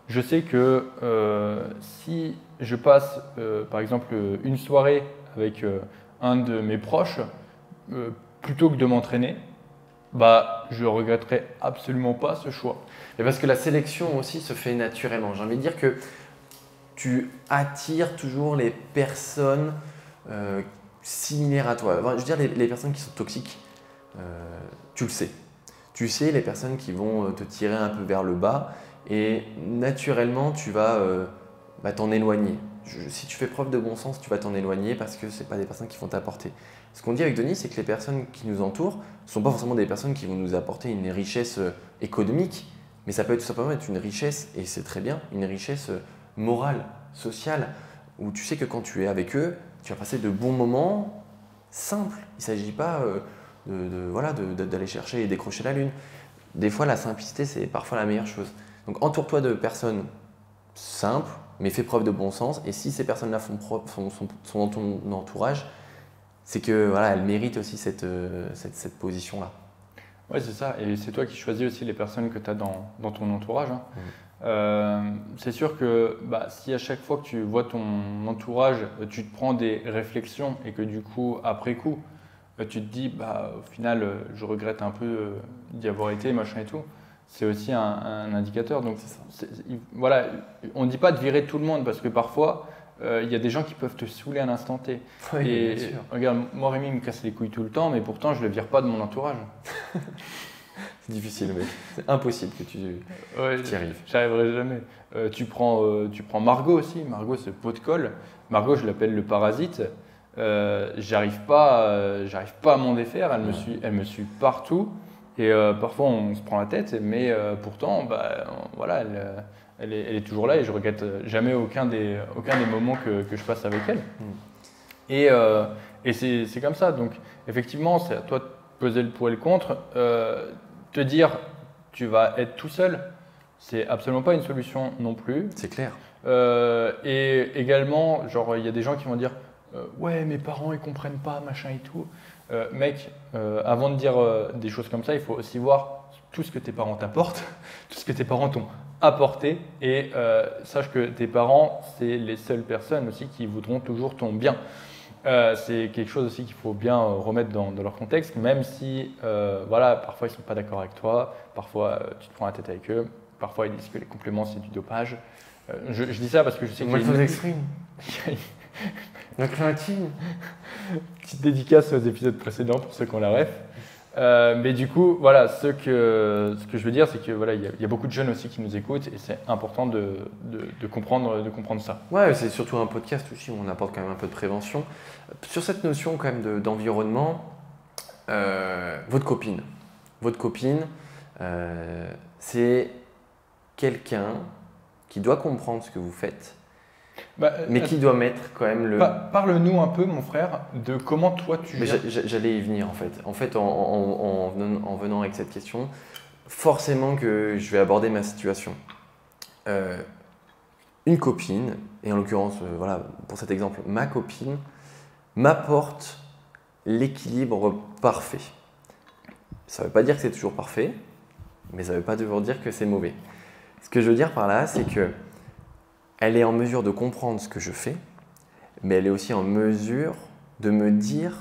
je sais que si je passe, par exemple, une soirée avec un de mes proches, plutôt que de m'entraîner, bah, je regretterai absolument pas ce choix. Et parce que la sélection aussi se fait naturellement. J'ai envie de dire que tu attires toujours les personnes similaires à toi. Enfin, je veux dire, les personnes qui sont toxiques, tu le sais. Tu sais les personnes qui vont te tirer un peu vers le bas et naturellement, tu vas t'en éloigner. Si tu fais preuve de bon sens, tu vas t'en éloigner parce que ce n'est pas des personnes qui vont t'apporter. Ce qu'on dit avec Denis, c'est que les personnes qui nous entourent ne sont pas forcément des personnes qui vont nous apporter une richesse économique, mais ça peut tout simplement être une richesse, et c'est très bien, une richesse morale, sociale, où tu sais que quand tu es avec eux, tu vas passer de bons moments simples. Il ne s'agit pas d'aller chercher et décrocher la lune. Des fois, la simplicité, c'est parfois la meilleure chose. Donc entoure-toi de personnes simples, mais fais preuve de bon sens. Et si ces personnes-là sont dans ton entourage, c'est que voilà, elles méritent aussi cette position-là. Ouais, c'est ça. Et c'est toi qui choisis aussi les personnes que tu as dans ton entourage, hein. C'est sûr que bah, si à chaque fois que tu vois ton entourage, tu te prends des réflexions et que du coup, après coup, tu te dis, bah, au final, je regrette un peu d'y avoir été, machin et tout, c'est aussi un indicateur. Donc, voilà, on ne dit pas de virer tout le monde parce que parfois, il y a des gens qui peuvent te saouler à l'instant T. Oui, Et bien sûr. regarde, moi, Rémi il me casse les couilles tout le temps, mais pourtant, je ne le vire pas de mon entourage. C'est difficile, mais c'est impossible que tu Ouais, y arrives. j'arriverai jamais. Tu prends Margot aussi. Margot, ce pot de colle. Margot, je l'appelle le parasite. J'arrive pas à m'en défaire. Elle me suit partout. Et parfois, on se prend la tête. Mais pourtant, bah, voilà, elle est toujours là. Et je regrette jamais aucun des moments que je passe avec elle. Et c'est comme ça. Donc, effectivement, c'est à toi de peser le pour et le contre. Te dire tu vas être tout seul, c'est absolument pas une solution non plus. C'est clair. Et également, genre, il y a des gens qui vont dire ouais, mes parents ils comprennent pas, machin et tout. Mec, avant de dire des choses comme ça, il faut aussi voir tout ce que tes parents t'apportent, tout ce que tes parents t'ont apporté. Et sache que tes parents, c'est les seules personnes aussi qui voudront toujours ton bien. C'est quelque chose aussi qu'il faut bien remettre dans leur contexte, même si voilà, parfois ils ne sont pas d'accord avec toi, parfois tu te prends la tête avec eux, parfois ils disent que les compléments c'est du dopage. Je dis ça parce que je sais Moi, qu'il il y a faut une exprimer. La créatine. petite dédicace aux épisodes précédents pour ceux qui ont la ref. Mais du coup, voilà, ce que je veux dire, c'est que voilà, il y a beaucoup de jeunes aussi qui nous écoutent et c'est important de comprendre ça. Ouais, c'est surtout un podcast aussi où on apporte quand même un peu de prévention. Sur cette notion quand même d'environnement, votre copine, c'est quelqu'un qui doit comprendre ce que vous faites, mais qui doit mettre quand même le... Parle-nous un peu, mon frère, de comment toi tu Mais gères. j'allais y venir en fait. En fait, en venant avec cette question, forcément que je vais aborder ma situation. Une copine, et en l'occurrence, voilà, pour cet exemple, ma copine, m'apporte l'équilibre parfait. Ça ne veut pas dire que c'est toujours parfait, mais ça ne veut pas toujours dire que c'est mauvais. Ce que je veux dire par là, c'est que elle est en mesure de comprendre ce que je fais, mais elle est aussi en mesure de me dire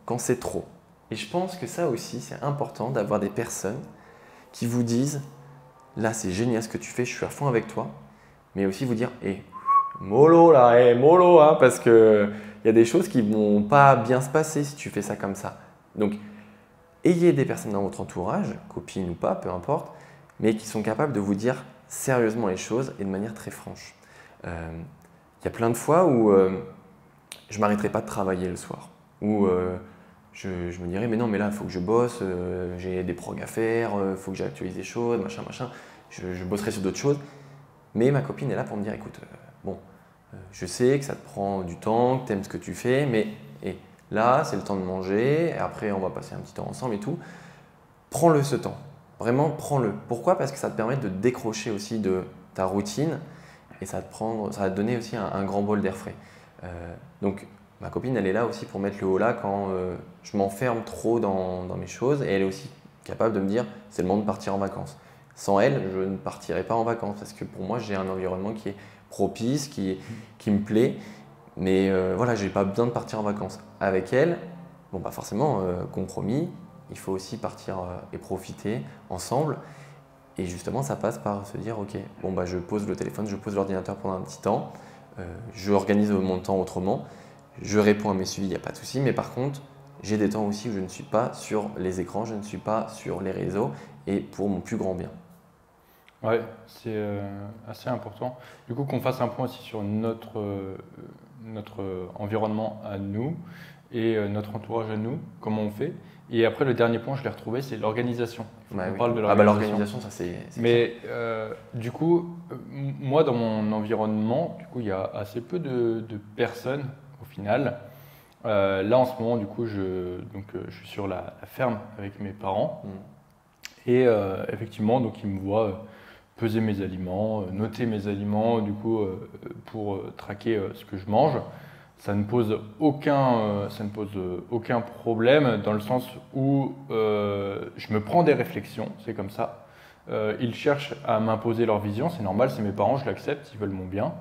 quand c'est trop. Et je pense que ça aussi, c'est important d'avoir des personnes qui vous disent là c'est génial ce que tu fais, je suis à fond avec toi, mais aussi vous dire, mollo là, mollo, hein, parce qu'il y a des choses qui ne vont pas bien se passer si tu fais ça comme ça. Donc, ayez des personnes dans votre entourage, copines ou pas, peu importe, mais qui sont capables de vous dire sérieusement les choses et de manière très franche. Il y a plein de fois où je ne m'arrêterai pas de travailler le soir, où je me dirais mais non, mais là, il faut que je bosse, j'ai des prog à faire, il faut que j'actualise des choses, machin. Je bosserai sur d'autres choses. Mais ma copine est là pour me dire écoute, je sais que ça te prend du temps, que tu aimes ce que tu fais, mais là, c'est le temps de manger, et après, on va passer un petit temps ensemble et tout. Prends-le ce temps. Vraiment, prends-le. Pourquoi ? Parce que ça te permet de décrocher aussi de ta routine et ça va te donner aussi un grand bol d'air frais. Donc, ma copine, elle est là aussi pour mettre le haut là quand je m'enferme trop dans mes choses et elle est aussi capable de me dire c'est le moment de partir en vacances. Sans elle, je ne partirai pas en vacances parce que pour moi, j'ai un environnement qui est propice, qui me plaît. Mais voilà, je n'ai pas besoin de partir en vacances. Avec elle, forcément, compromis, il faut aussi partir et profiter ensemble. Et justement, ça passe par se dire, ok, je pose le téléphone, je pose l'ordinateur pendant un petit temps, je organise mon temps autrement, je réponds à mes suivis, il n'y a pas de souci. Mais par contre, j'ai des temps aussi où je ne suis pas sur les écrans, je ne suis pas sur les réseaux et pour mon plus grand bien. Ouais, c'est assez important. Du coup, qu'on fasse un point aussi sur notre environnement à nous et notre entourage à nous, comment on fait. Et après, le dernier point, je l'ai retrouvé, c'est l'organisation. On parle de l'organisation, ça c'est Mais du coup, moi, dans mon environnement, du coup, il y a assez peu de personnes au final. Là, en ce moment, du coup, je suis sur la ferme avec mes parents. Et effectivement, donc, ils me voient peser mes aliments, noter mes aliments, du coup, pour traquer ce que je mange. Ça ne pose aucun problème dans le sens où je me prends des réflexions, c'est comme ça. Ils cherchent à m'imposer leur vision, c'est normal, c'est mes parents, je l'accepte, ils veulent mon bien.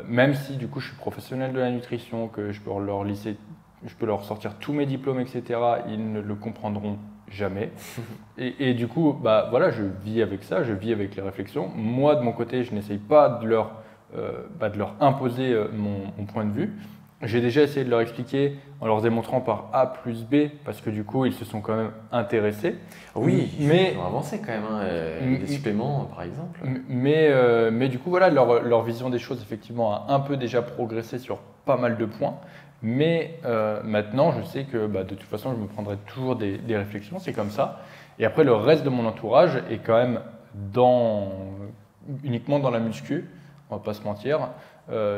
Même si du coup je suis professionnel de la nutrition, que je peux leur sortir tous mes diplômes, etc., ils ne le comprendront jamais. Et du coup, voilà, je vis avec ça, je vis avec les réflexions. Moi, de mon côté, je n'essaye pas de leur imposer mon point de vue. J'ai déjà essayé de leur expliquer en leur démontrant par A plus B, parce que du coup, ils se sont quand même intéressés. Oui, ils ont avancé quand même, des suppléments par exemple. Mais du coup, voilà, leur vision des choses, effectivement, a un peu déjà progressé sur pas mal de points. Mais maintenant, je sais que de toute façon, je me prendrai toujours des réflexions, c'est comme ça. Et après, le reste de mon entourage est quand même uniquement dans la muscu, on va pas se mentir.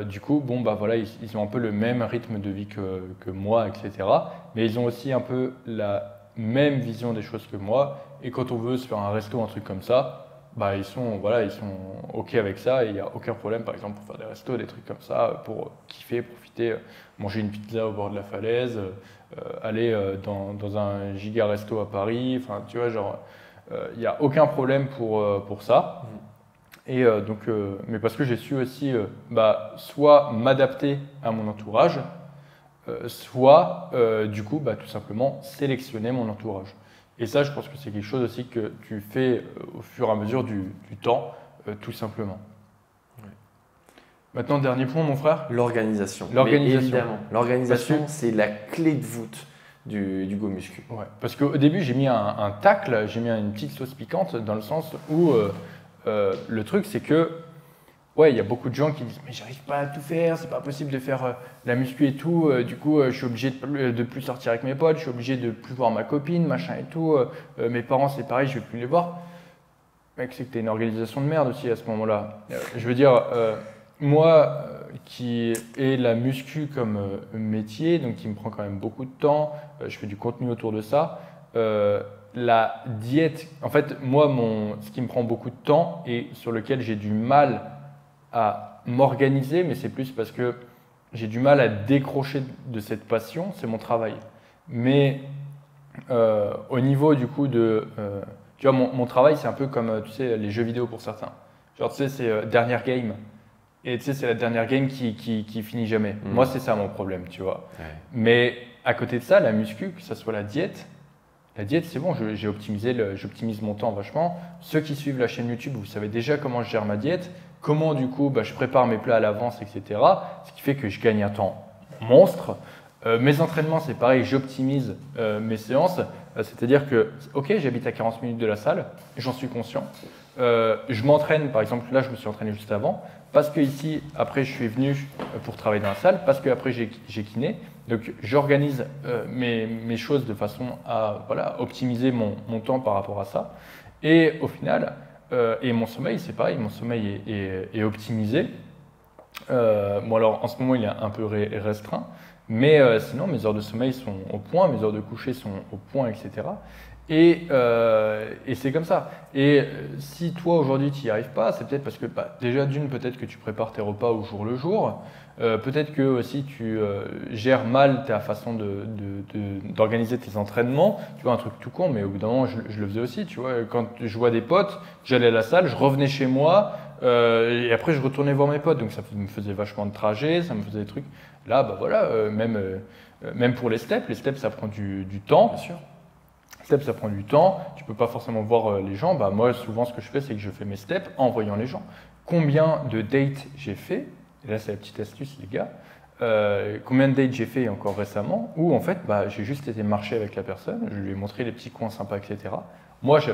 Du coup, voilà, ils ont un peu le même rythme de vie que moi, etc. Mais ils ont aussi un peu la même vision des choses que moi. Et quand on veut se faire un resto, un truc comme ça, ils sont OK avec ça et il n'y a aucun problème, par exemple, pour faire des restos, des trucs comme ça, pour kiffer, profiter, manger une pizza au bord de la falaise, aller dans un giga resto à Paris, enfin, tu vois, genre, il n'y a aucun problème pour ça. Et mais parce que j'ai su aussi soit m'adapter à mon entourage, soit du coup tout simplement sélectionner mon entourage. Et ça, je pense que c'est quelque chose aussi que tu fais au fur et à mesure du temps, tout simplement. Ouais. Maintenant, dernier point, mon frère. L'organisation. Évidemment. L'organisation, c'est la clé de voûte du Go Muscu. Ouais, parce qu'au début, j'ai mis un tacle, j'ai mis une petite sauce piquante dans le sens où le truc, c'est que il y a beaucoup de gens qui disent mais j'arrive pas à tout faire, c'est pas possible de faire la muscu et tout, du coup je suis obligé de plus sortir avec mes potes, je suis obligé de plus voir ma copine, machin et tout, mes parents c'est pareil, je vais plus les voir. Mec, c'est que t'as une organisation de merde aussi à ce moment-là. Je veux dire, moi qui ai la muscu comme métier, donc qui me prend quand même beaucoup de temps, je fais du contenu autour de ça, la diète, en fait moi ce qui me prend beaucoup de temps et sur lequel j'ai du mal à m'organiser, mais c'est plus parce que j'ai du mal à décrocher de cette passion, c'est mon travail. Mais au niveau du coup de... tu vois, mon travail, c'est un peu comme, tu sais, les jeux vidéo pour certains. Genre, tu sais, c'est dernière game. Et tu sais, c'est la dernière game qui finit jamais. Moi, c'est ça mon problème, tu vois. Ouais. Mais à côté de ça, la muscu, que ce soit la diète, La diète, c'est bon, j'optimise mon temps vachement. Ceux qui suivent la chaîne YouTube, vous savez déjà comment je gère ma diète, comment du coup je prépare mes plats à l'avance, etc. Ce qui fait que je gagne un temps monstre. Mes entraînements, c'est pareil, j'optimise mes séances. C'est-à-dire que, ok, j'habite à 40 minutes de la salle, j'en suis conscient. Je m'entraîne, par exemple, là, je me suis entraîné juste avant, parce que ici, après, je suis venu pour travailler dans la salle, parce que après, j'ai kiné. Donc, j'organise mes choses de façon à optimiser mon temps par rapport à ça. Et au final, et mon sommeil, c'est pareil, mon sommeil est optimisé. Bon, alors, en ce moment, il est un peu restreint. Mais sinon, mes heures de sommeil sont au point, mes heures de coucher sont au point, etc. Et c'est comme ça. Et si toi, aujourd'hui, tu n'y arrives pas, c'est peut-être parce que, déjà, peut-être que tu prépares tes repas au jour le jour. Peut-être que aussi tu gères mal ta façon d'organiser tes entraînements. Tu vois, un truc tout con, mais au bout d'un moment, je le faisais aussi. Tu vois, quand je vois des potes, j'allais à la salle, je revenais chez moi, et après, je retournais voir mes potes. Donc, ça me faisait vachement de trajets, ça me faisait des trucs. Là, même pour les steps, ça prend du temps. Bien sûr. Steps, ça prend du temps. Tu peux pas forcément voir les gens. Moi, souvent, ce que je fais, c'est que je fais mes steps en voyant les gens. Combien de dates j'ai fait? Et là, c'est la petite astuce, les gars. Combien de dates j'ai fait encore récemment? Où, en fait, j'ai juste été marcher avec la personne. Je lui ai montré les petits coins sympas, etc. Moi, je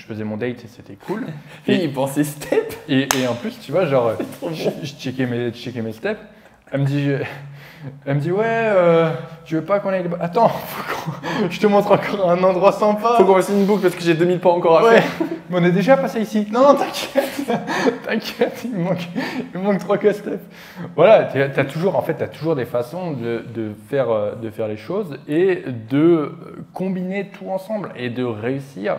faisais mon date et c'était cool. Et il pensait step. Et en plus, tu vois, genre, je checkais mes steps. Elle me dit ouais, tu veux pas qu'on aille... Attends, je te montre encore un endroit sympa. Faut qu'on fasse une boucle parce que j'ai 2000 pas encore à faire. Mais on est déjà passé ici. Non, t'inquiète, t'inquiète, il me manque 3 steps. Voilà, t'as toujours des façons de faire les choses et de combiner tout ensemble et de réussir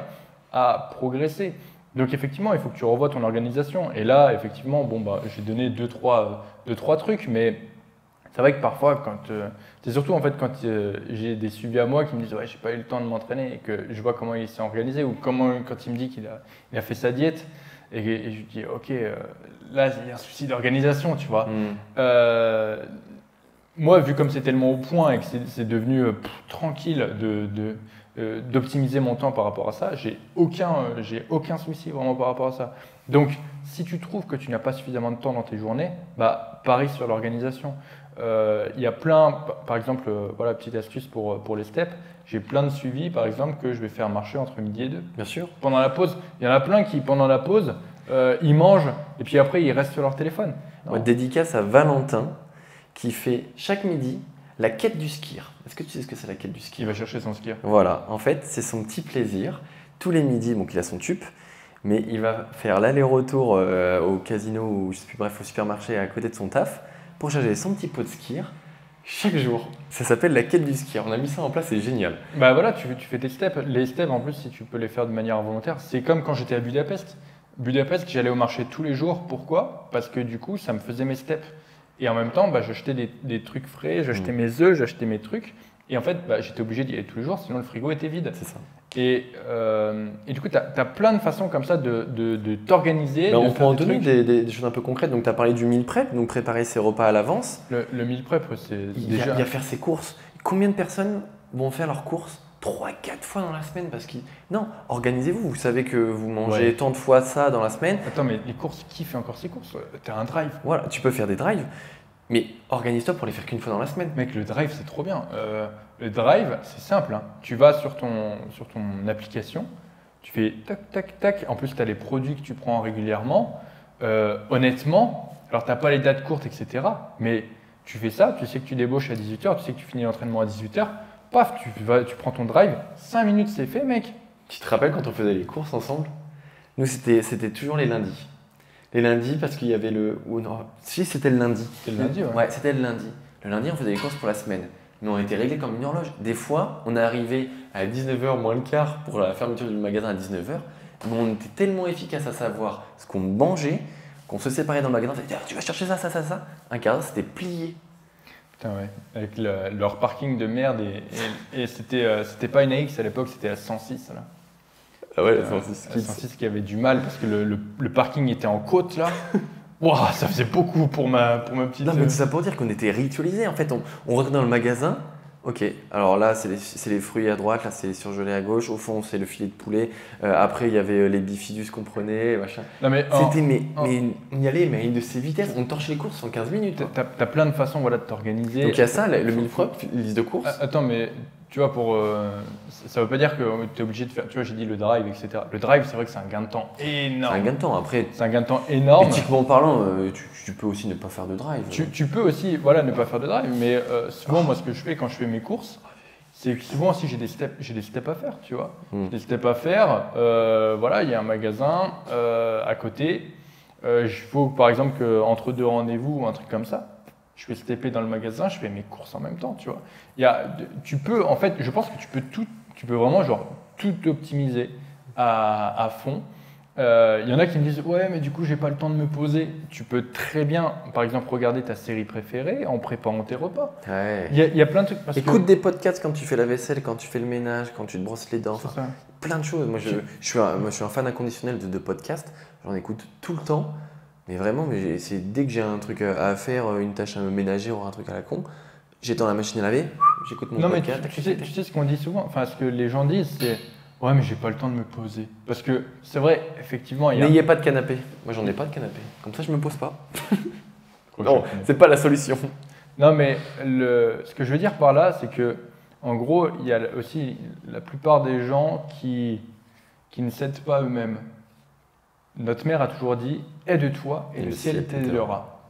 à progresser. Donc effectivement, il faut que tu revoies ton organisation. Et là, effectivement, j'ai donné 2-3 trucs, mais c'est vrai que parfois, c'est surtout en fait quand j'ai des suivis à moi qui me disent ouais, j'ai pas eu le temps de m'entraîner et que je vois comment il s'est organisé ou quand il me dit qu'il a fait sa diète et je lui dis ok, là il y a un souci d'organisation, tu vois. Moi, vu comme c'est tellement au point et que c'est devenu tranquille d'optimiser mon temps par rapport à ça, j'ai aucun souci vraiment par rapport à ça. Donc, si tu trouves que tu n'as pas suffisamment de temps dans tes journées, parie sur l'organisation. Il y a plein, par exemple, petite astuce pour les steps, j'ai plein de suivis, par exemple, que je vais faire marcher entre midi et 2. Bien sûr. Pendant la pause, il y en a plein qui, pendant la pause, ils mangent et puis après, ils restent sur leur téléphone. Dédicace à Valentin qui fait chaque midi la quête du skier. Est-ce que tu sais ce que c'est la quête du skier? Il va chercher son skier. Voilà, en fait, c'est son petit plaisir. Tous les midis, donc il a son tube, mais il va faire l'aller-retour au casino ou je sais plus, bref, au supermarché à côté de son taf pour charger son petit pot de skier chaque jour. Ça s'appelle la quête du skier. On a mis ça en place, c'est génial. Tu fais tes steps. Les steps, en plus, si tu peux les faire de manière volontaire, c'est comme quand j'étais à Budapest. Budapest, j'allais au marché tous les jours. Pourquoi? Parce que du coup, ça me faisait mes steps. Et en même temps, j'achetais des trucs frais, j'achetais mes œufs, j'achetais mes trucs. Et en fait, j'étais obligé d'y aller tous les jours, sinon le frigo était vide. C'est ça. Et du coup, tu as plein de façons comme ça de t'organiser. On peut en donner des choses un peu concrètes. Donc, tu as parlé du meal prep, donc préparer ses repas à l'avance. Le meal prep, c'est déjà… Il y a faire ses courses. Combien de personnes vont faire leurs courses 3-4 fois dans la semaine Non, organisez-vous. Vous savez que vous mangez tant de fois ça dans la semaine. Attends, mais les courses, qui fait encore ses courses? Tu as un drive. Voilà, tu peux faire des drives. Mais organise-toi pour les faire qu'une fois dans la semaine. Mec, le drive, c'est trop bien. Le drive, c'est simple. Hein. Tu vas sur ton application, tu fais tac, tac, tac. En plus, tu as les produits que tu prends régulièrement. Honnêtement, alors tu n'as pas les dates courtes, etc. Mais tu fais ça, tu sais que tu débauches à 18h, tu sais que tu finis l'entraînement à 18h. Paf, tu prends ton drive. 5 minutes, c'est fait, mec. Tu te rappelles quand on faisait les courses ensemble? Nous, c'était toujours les lundis. Les lundis, parce qu'il y avait Si, c'était le lundi. C'était le lundi, ouais. Ouais, c'était le lundi. Le lundi, on faisait les courses pour la semaine. Mais on était réglés comme une horloge. Des fois, on est arrivé à 19h moins le quart pour la fermeture du magasin à 19h. Mais on était tellement efficace à savoir ce qu'on mangeait qu'on se séparait dans le magasin. On disait, tu vas chercher ça. Un quart d'heure, c'était plié. Putain, ouais. Avec leur parking de merde. Et c'était pas une AX à l'époque, c'était la 106, là. Ah ouais, la 106. La 106 qui avait du mal parce que le parking était en côte, là. Wow, ça faisait beaucoup pour ma petite… Non, mais tout ça pour dire qu'on était ritualisés. En fait, on rentrait dans le magasin, Ok, alors là, c'est les fruits à droite, là, c'est les surgelés à gauche. Au fond, c'est le filet de poulet. Après, il y avait les bifidus qu'on prenait, machin. Non, mais C'était, mais on y allait, mais à une de ces vitesses. On torche les courses en 15 minutes. t'as plein de façons voilà, de t'organiser. Donc il y a ça, le meal prep, liste de courses. Attends, mais tu vois, ça veut pas dire que tu es obligé de faire. Tu vois, j'ai dit le drive, etc. Le drive, c'est vrai que c'est un gain de temps énorme. C'est un gain de temps. Après, c'est un gain de temps énorme. éthiquement parlant, tu peux aussi ne pas faire de drive. Tu peux aussi voilà, ne pas faire de drive, mais souvent, moi, ce que je fais quand je fais mes courses, c'est que souvent aussi j'ai des steps à faire, tu vois. J'ai des steps à faire. Voilà, il y a un magasin à côté. Il faut par exemple qu'entre deux rendez-vous ou un truc comme ça, je fais stepper dans le magasin, je fais mes courses en même temps, tu vois. Tu peux, en fait, je pense que tu peux vraiment genre tout optimiser à fond. Il y en a qui me disent ouais, mais du coup j'ai pas le temps de me poser. Tu peux très bien, par exemple, regarder ta série préférée en préparant tes repas. Ouais. Il y a plein de trucs. Écoute des podcasts quand tu fais la vaisselle, quand tu fais le ménage, quand tu te brosses les dents. Enfin, plein de choses. Moi, je suis un fan inconditionnel de podcasts. J'en écoute tout le temps. Mais vraiment, dès que j'ai un truc à faire, une tâche à me ménager ou un truc à la con, j'étends la machine à laver, j'écoute mon podcast. Mais tu sais ce qu'on dit souvent, enfin ce que les gens disent, c'est ouais, mais j'ai pas le temps de me poser. Parce que c'est vrai, effectivement, N'ayez pas de canapé. Moi, j'en ai pas de canapé. Comme ça, je me pose pas. Non, c'est pas la solution. Non, mais ce que je veux dire par là, c'est que en gros, il y a aussi la plupart des gens qui ne s'aident pas eux-mêmes. Notre mère a toujours dit aide-toi et le ciel t'aidera.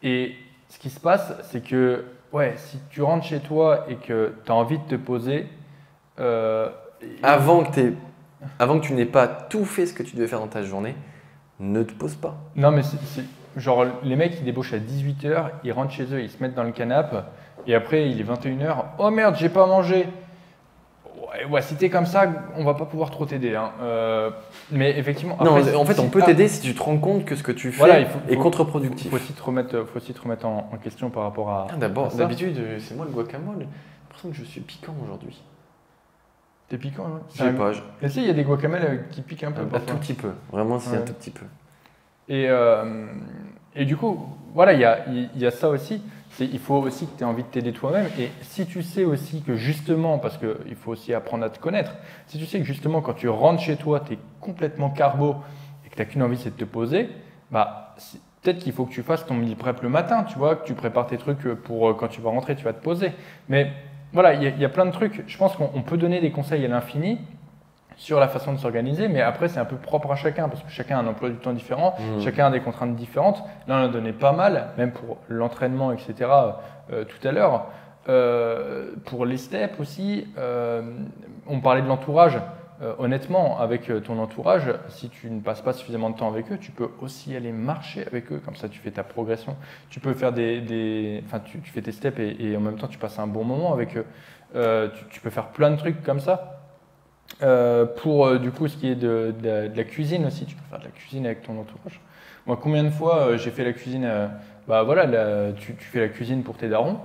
Et ce qui se passe, c'est que ouais, si tu rentres chez toi et que tu as envie de te poser, avant que tu n'aies pas tout fait ce que tu devais faire dans ta journée, ne te pose pas. Non, mais c'est genre les mecs ils débauchent à 18h, ils rentrent chez eux, ils se mettent dans le canapé et après il est 21h, oh merde, j'ai pas mangé. Ouais, si t'es comme ça, on va pas pouvoir trop t'aider. Hein. Mais effectivement. Après, non, en fait, on peut t'aider si tu te rends compte que ce que tu fais est contre-productif. Il faut aussi te remettre en question par rapport à. D'abord, d'habitude, c'est moi le guacamole. J'ai l'impression que je suis piquant aujourd'hui. T'es piquant, hein. Je sais pas. Tu sais, il y a des guacamoles qui piquent un peu. Un tout petit peu. Vraiment, c'est un tout petit peu. Et du coup, voilà, il y a ça aussi. Il faut aussi que tu aies envie de t'aider toi-même. Et si tu sais aussi que justement, parce qu'il faut aussi apprendre à te connaître, si tu sais que justement quand tu rentres chez toi, tu es complètement carbo et que tu n'as qu'une envie, c'est de te poser, bah, peut-être qu'il faut que tu fasses ton meal prep le matin, tu vois, que tu prépares tes trucs pour quand tu vas rentrer, tu vas te poser. Mais voilà, il y a plein de trucs. Je pense qu'on peut donner des conseils à l'infini sur la façon de s'organiser, mais après c'est un peu propre à chacun, parce que chacun a un emploi du temps différent, chacun a des contraintes différentes. Là on a donné pas mal, même pour l'entraînement, etc. Tout à l'heure. Pour les steps aussi, on parlait de l'entourage. Honnêtement, avec ton entourage, si tu ne passes pas suffisamment de temps avec eux, tu peux aussi aller marcher avec eux, comme ça tu fais ta progression. Tu peux faire enfin, tu fais tes steps et en même temps tu passes un bon moment avec eux. Tu peux faire plein de trucs comme ça. Pour du coup ce qui est de la cuisine aussi, tu peux faire de la cuisine avec ton entourage. Moi, combien de fois j'ai fait la cuisine, bah voilà, tu fais la cuisine pour tes darons,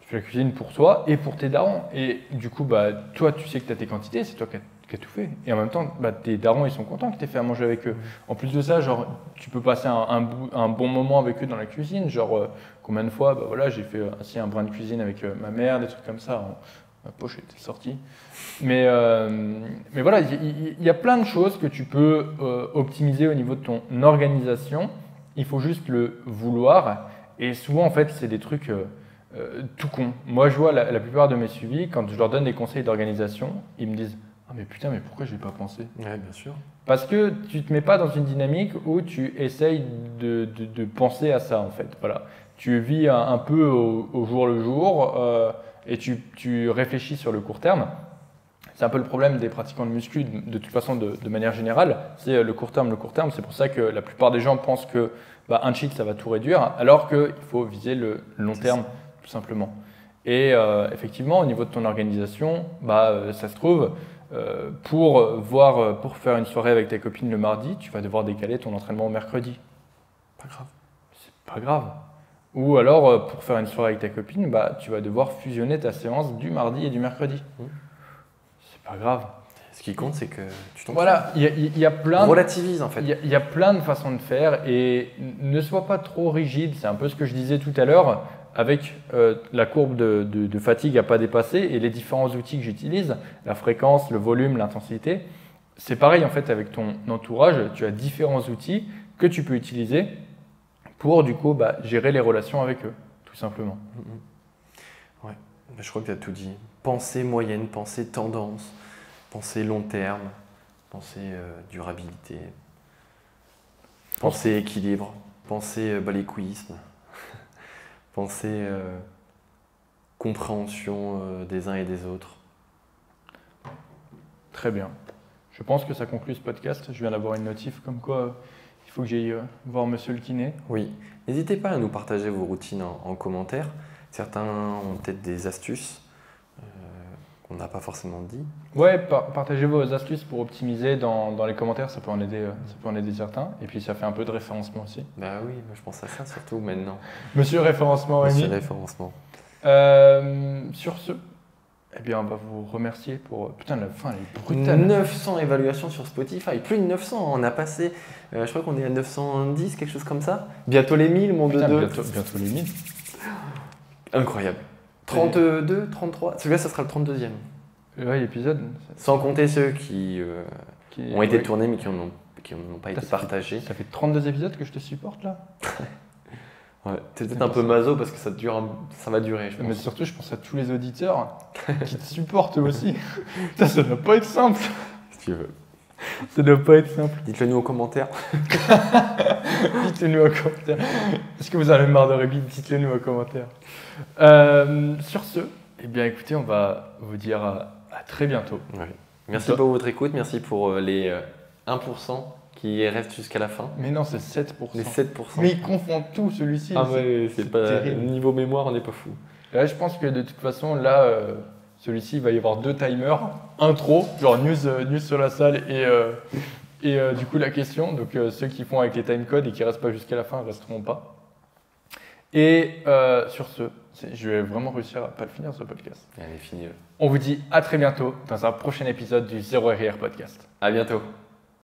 tu fais la cuisine pour toi et pour tes darons. Et du coup, bah, toi tu sais que tu as tes quantités, c'est toi qui as tout fait. Et en même temps, bah, tes darons ils sont contents que tu aies fait à manger avec eux. En plus de ça, genre, tu peux passer un bon moment avec eux dans la cuisine. Genre, combien de fois, bah, voilà, j'ai fait ainsi un brin de cuisine avec ma mère, des trucs comme ça. Ma poche était sortie. Mais voilà, il y a plein de choses que tu peux optimiser au niveau de ton organisation. Il faut juste le vouloir. Et souvent, en fait, c'est des trucs tout cons. Moi, je vois la plupart de mes suivis, quand je leur donne des conseils d'organisation, ils me disent « Ah mais putain, mais pourquoi je n'y ai pas pensé ?» Ouais, bien sûr. Parce que tu ne te mets pas dans une dynamique où tu essayes de penser à ça, en fait. Voilà. Tu vis un peu au jour le jour. Et tu réfléchis sur le court terme. C'est un peu le problème des pratiquants de muscu, de toute façon, de manière générale. C'est le court terme, le court terme. C'est pour ça que la plupart des gens pensent que un cheat, ça va tout réduire, alors qu'il faut viser le long terme, tout simplement. Et effectivement, au niveau de ton organisation, ça se trouve, pour faire une soirée avec ta copine le mardi, tu vas devoir décaler ton entraînement au mercredi. Pas grave. C'est pas grave. Ou alors, pour faire une soirée avec ta copine, tu vas devoir fusionner ta séance du mardi et du mercredi. C'est pas grave. Ce qui compte, c'est que tu t'en Voilà, il y a plein relativise en fait. Il y a plein de façons de faire et ne sois pas trop rigide. C'est un peu ce que je disais tout à l'heure. avec la courbe de fatigue à pas dépasser et les différents outils que j'utilise, la fréquence, le volume, l'intensité. C'est pareil en fait avec ton entourage, tu as différents outils que tu peux utiliser pour du coup gérer les relations avec eux, tout simplement. Ouais, je crois que tu as tout dit. Pensée moyenne, pensée tendance, pensée long terme, pensée durabilité, pensée équilibre, pensée baléquisme, pensée compréhension des uns et des autres. Très bien. Je pense que ça conclut ce podcast. Je viens d'avoir une notif comme quoi il faut que j'aille voir monsieur le kiné. Oui, n'hésitez pas à nous partager vos routines en commentaire. Certains ont peut-être des astuces qu'on n'a pas forcément dit. Ouais, partagez vos astuces pour optimiser dans les commentaires, ça peut en aider certains. Et puis ça fait un peu de référencement aussi. Bah oui, je pense à ça surtout maintenant. Monsieur référencement, Rémi. Monsieur référencement. Sur ce, eh bien, on va vous remercier pour... Putain, la fin, elle est brutale. 900 évaluations sur Spotify. Plus de 900, on a passé... je crois qu'on est à 910, quelque chose comme ça. Bientôt les 1000, mon Putain, dodo. bientôt les 1000. Incroyable. 32, 33. Celui-là, ça sera le 32e. Ouais, l'épisode. Sans compter ceux qui ont été tournés mais qui n'ont pas été Putain, partagés. Ça fait 32 épisodes que je te supporte là. Ouais, t'es peut-être un peu maso parce que ça va durer, je pense. Mais surtout, je pense à tous les auditeurs qui te supportent aussi. Putain, ça doit pas être simple. Si tu veux. Ça doit pas être simple. Dites-le nous aux commentaires. Dites-le nous en commentaire. Est-ce que vous en avez marre de Rémi? Dites-le nous en commentaire. Sur ce, eh bien écoutez, on va vous dire à très bientôt. Ouais. Merci pour votre écoute, merci pour les 1% qui restent jusqu'à la fin. Mais non, c'est 7%. Les 7%. Mais il confond tout celui-ci. Ah ouais, c'est pas terrible. Niveau mémoire, on n'est pas fou. Là, je pense que de toute façon, là, celui-ci, il va y avoir 2 timers. Intro, genre news sur la salle et du coup la question. Donc ceux qui font avec les timecodes et qui restent pas jusqu'à la fin ne resteront pas. Et sur ce, je vais vraiment réussir à pas le finir ce podcast. Allez, fini. On vous dit à très bientôt dans un prochain épisode du Zero RR Podcast. À bientôt.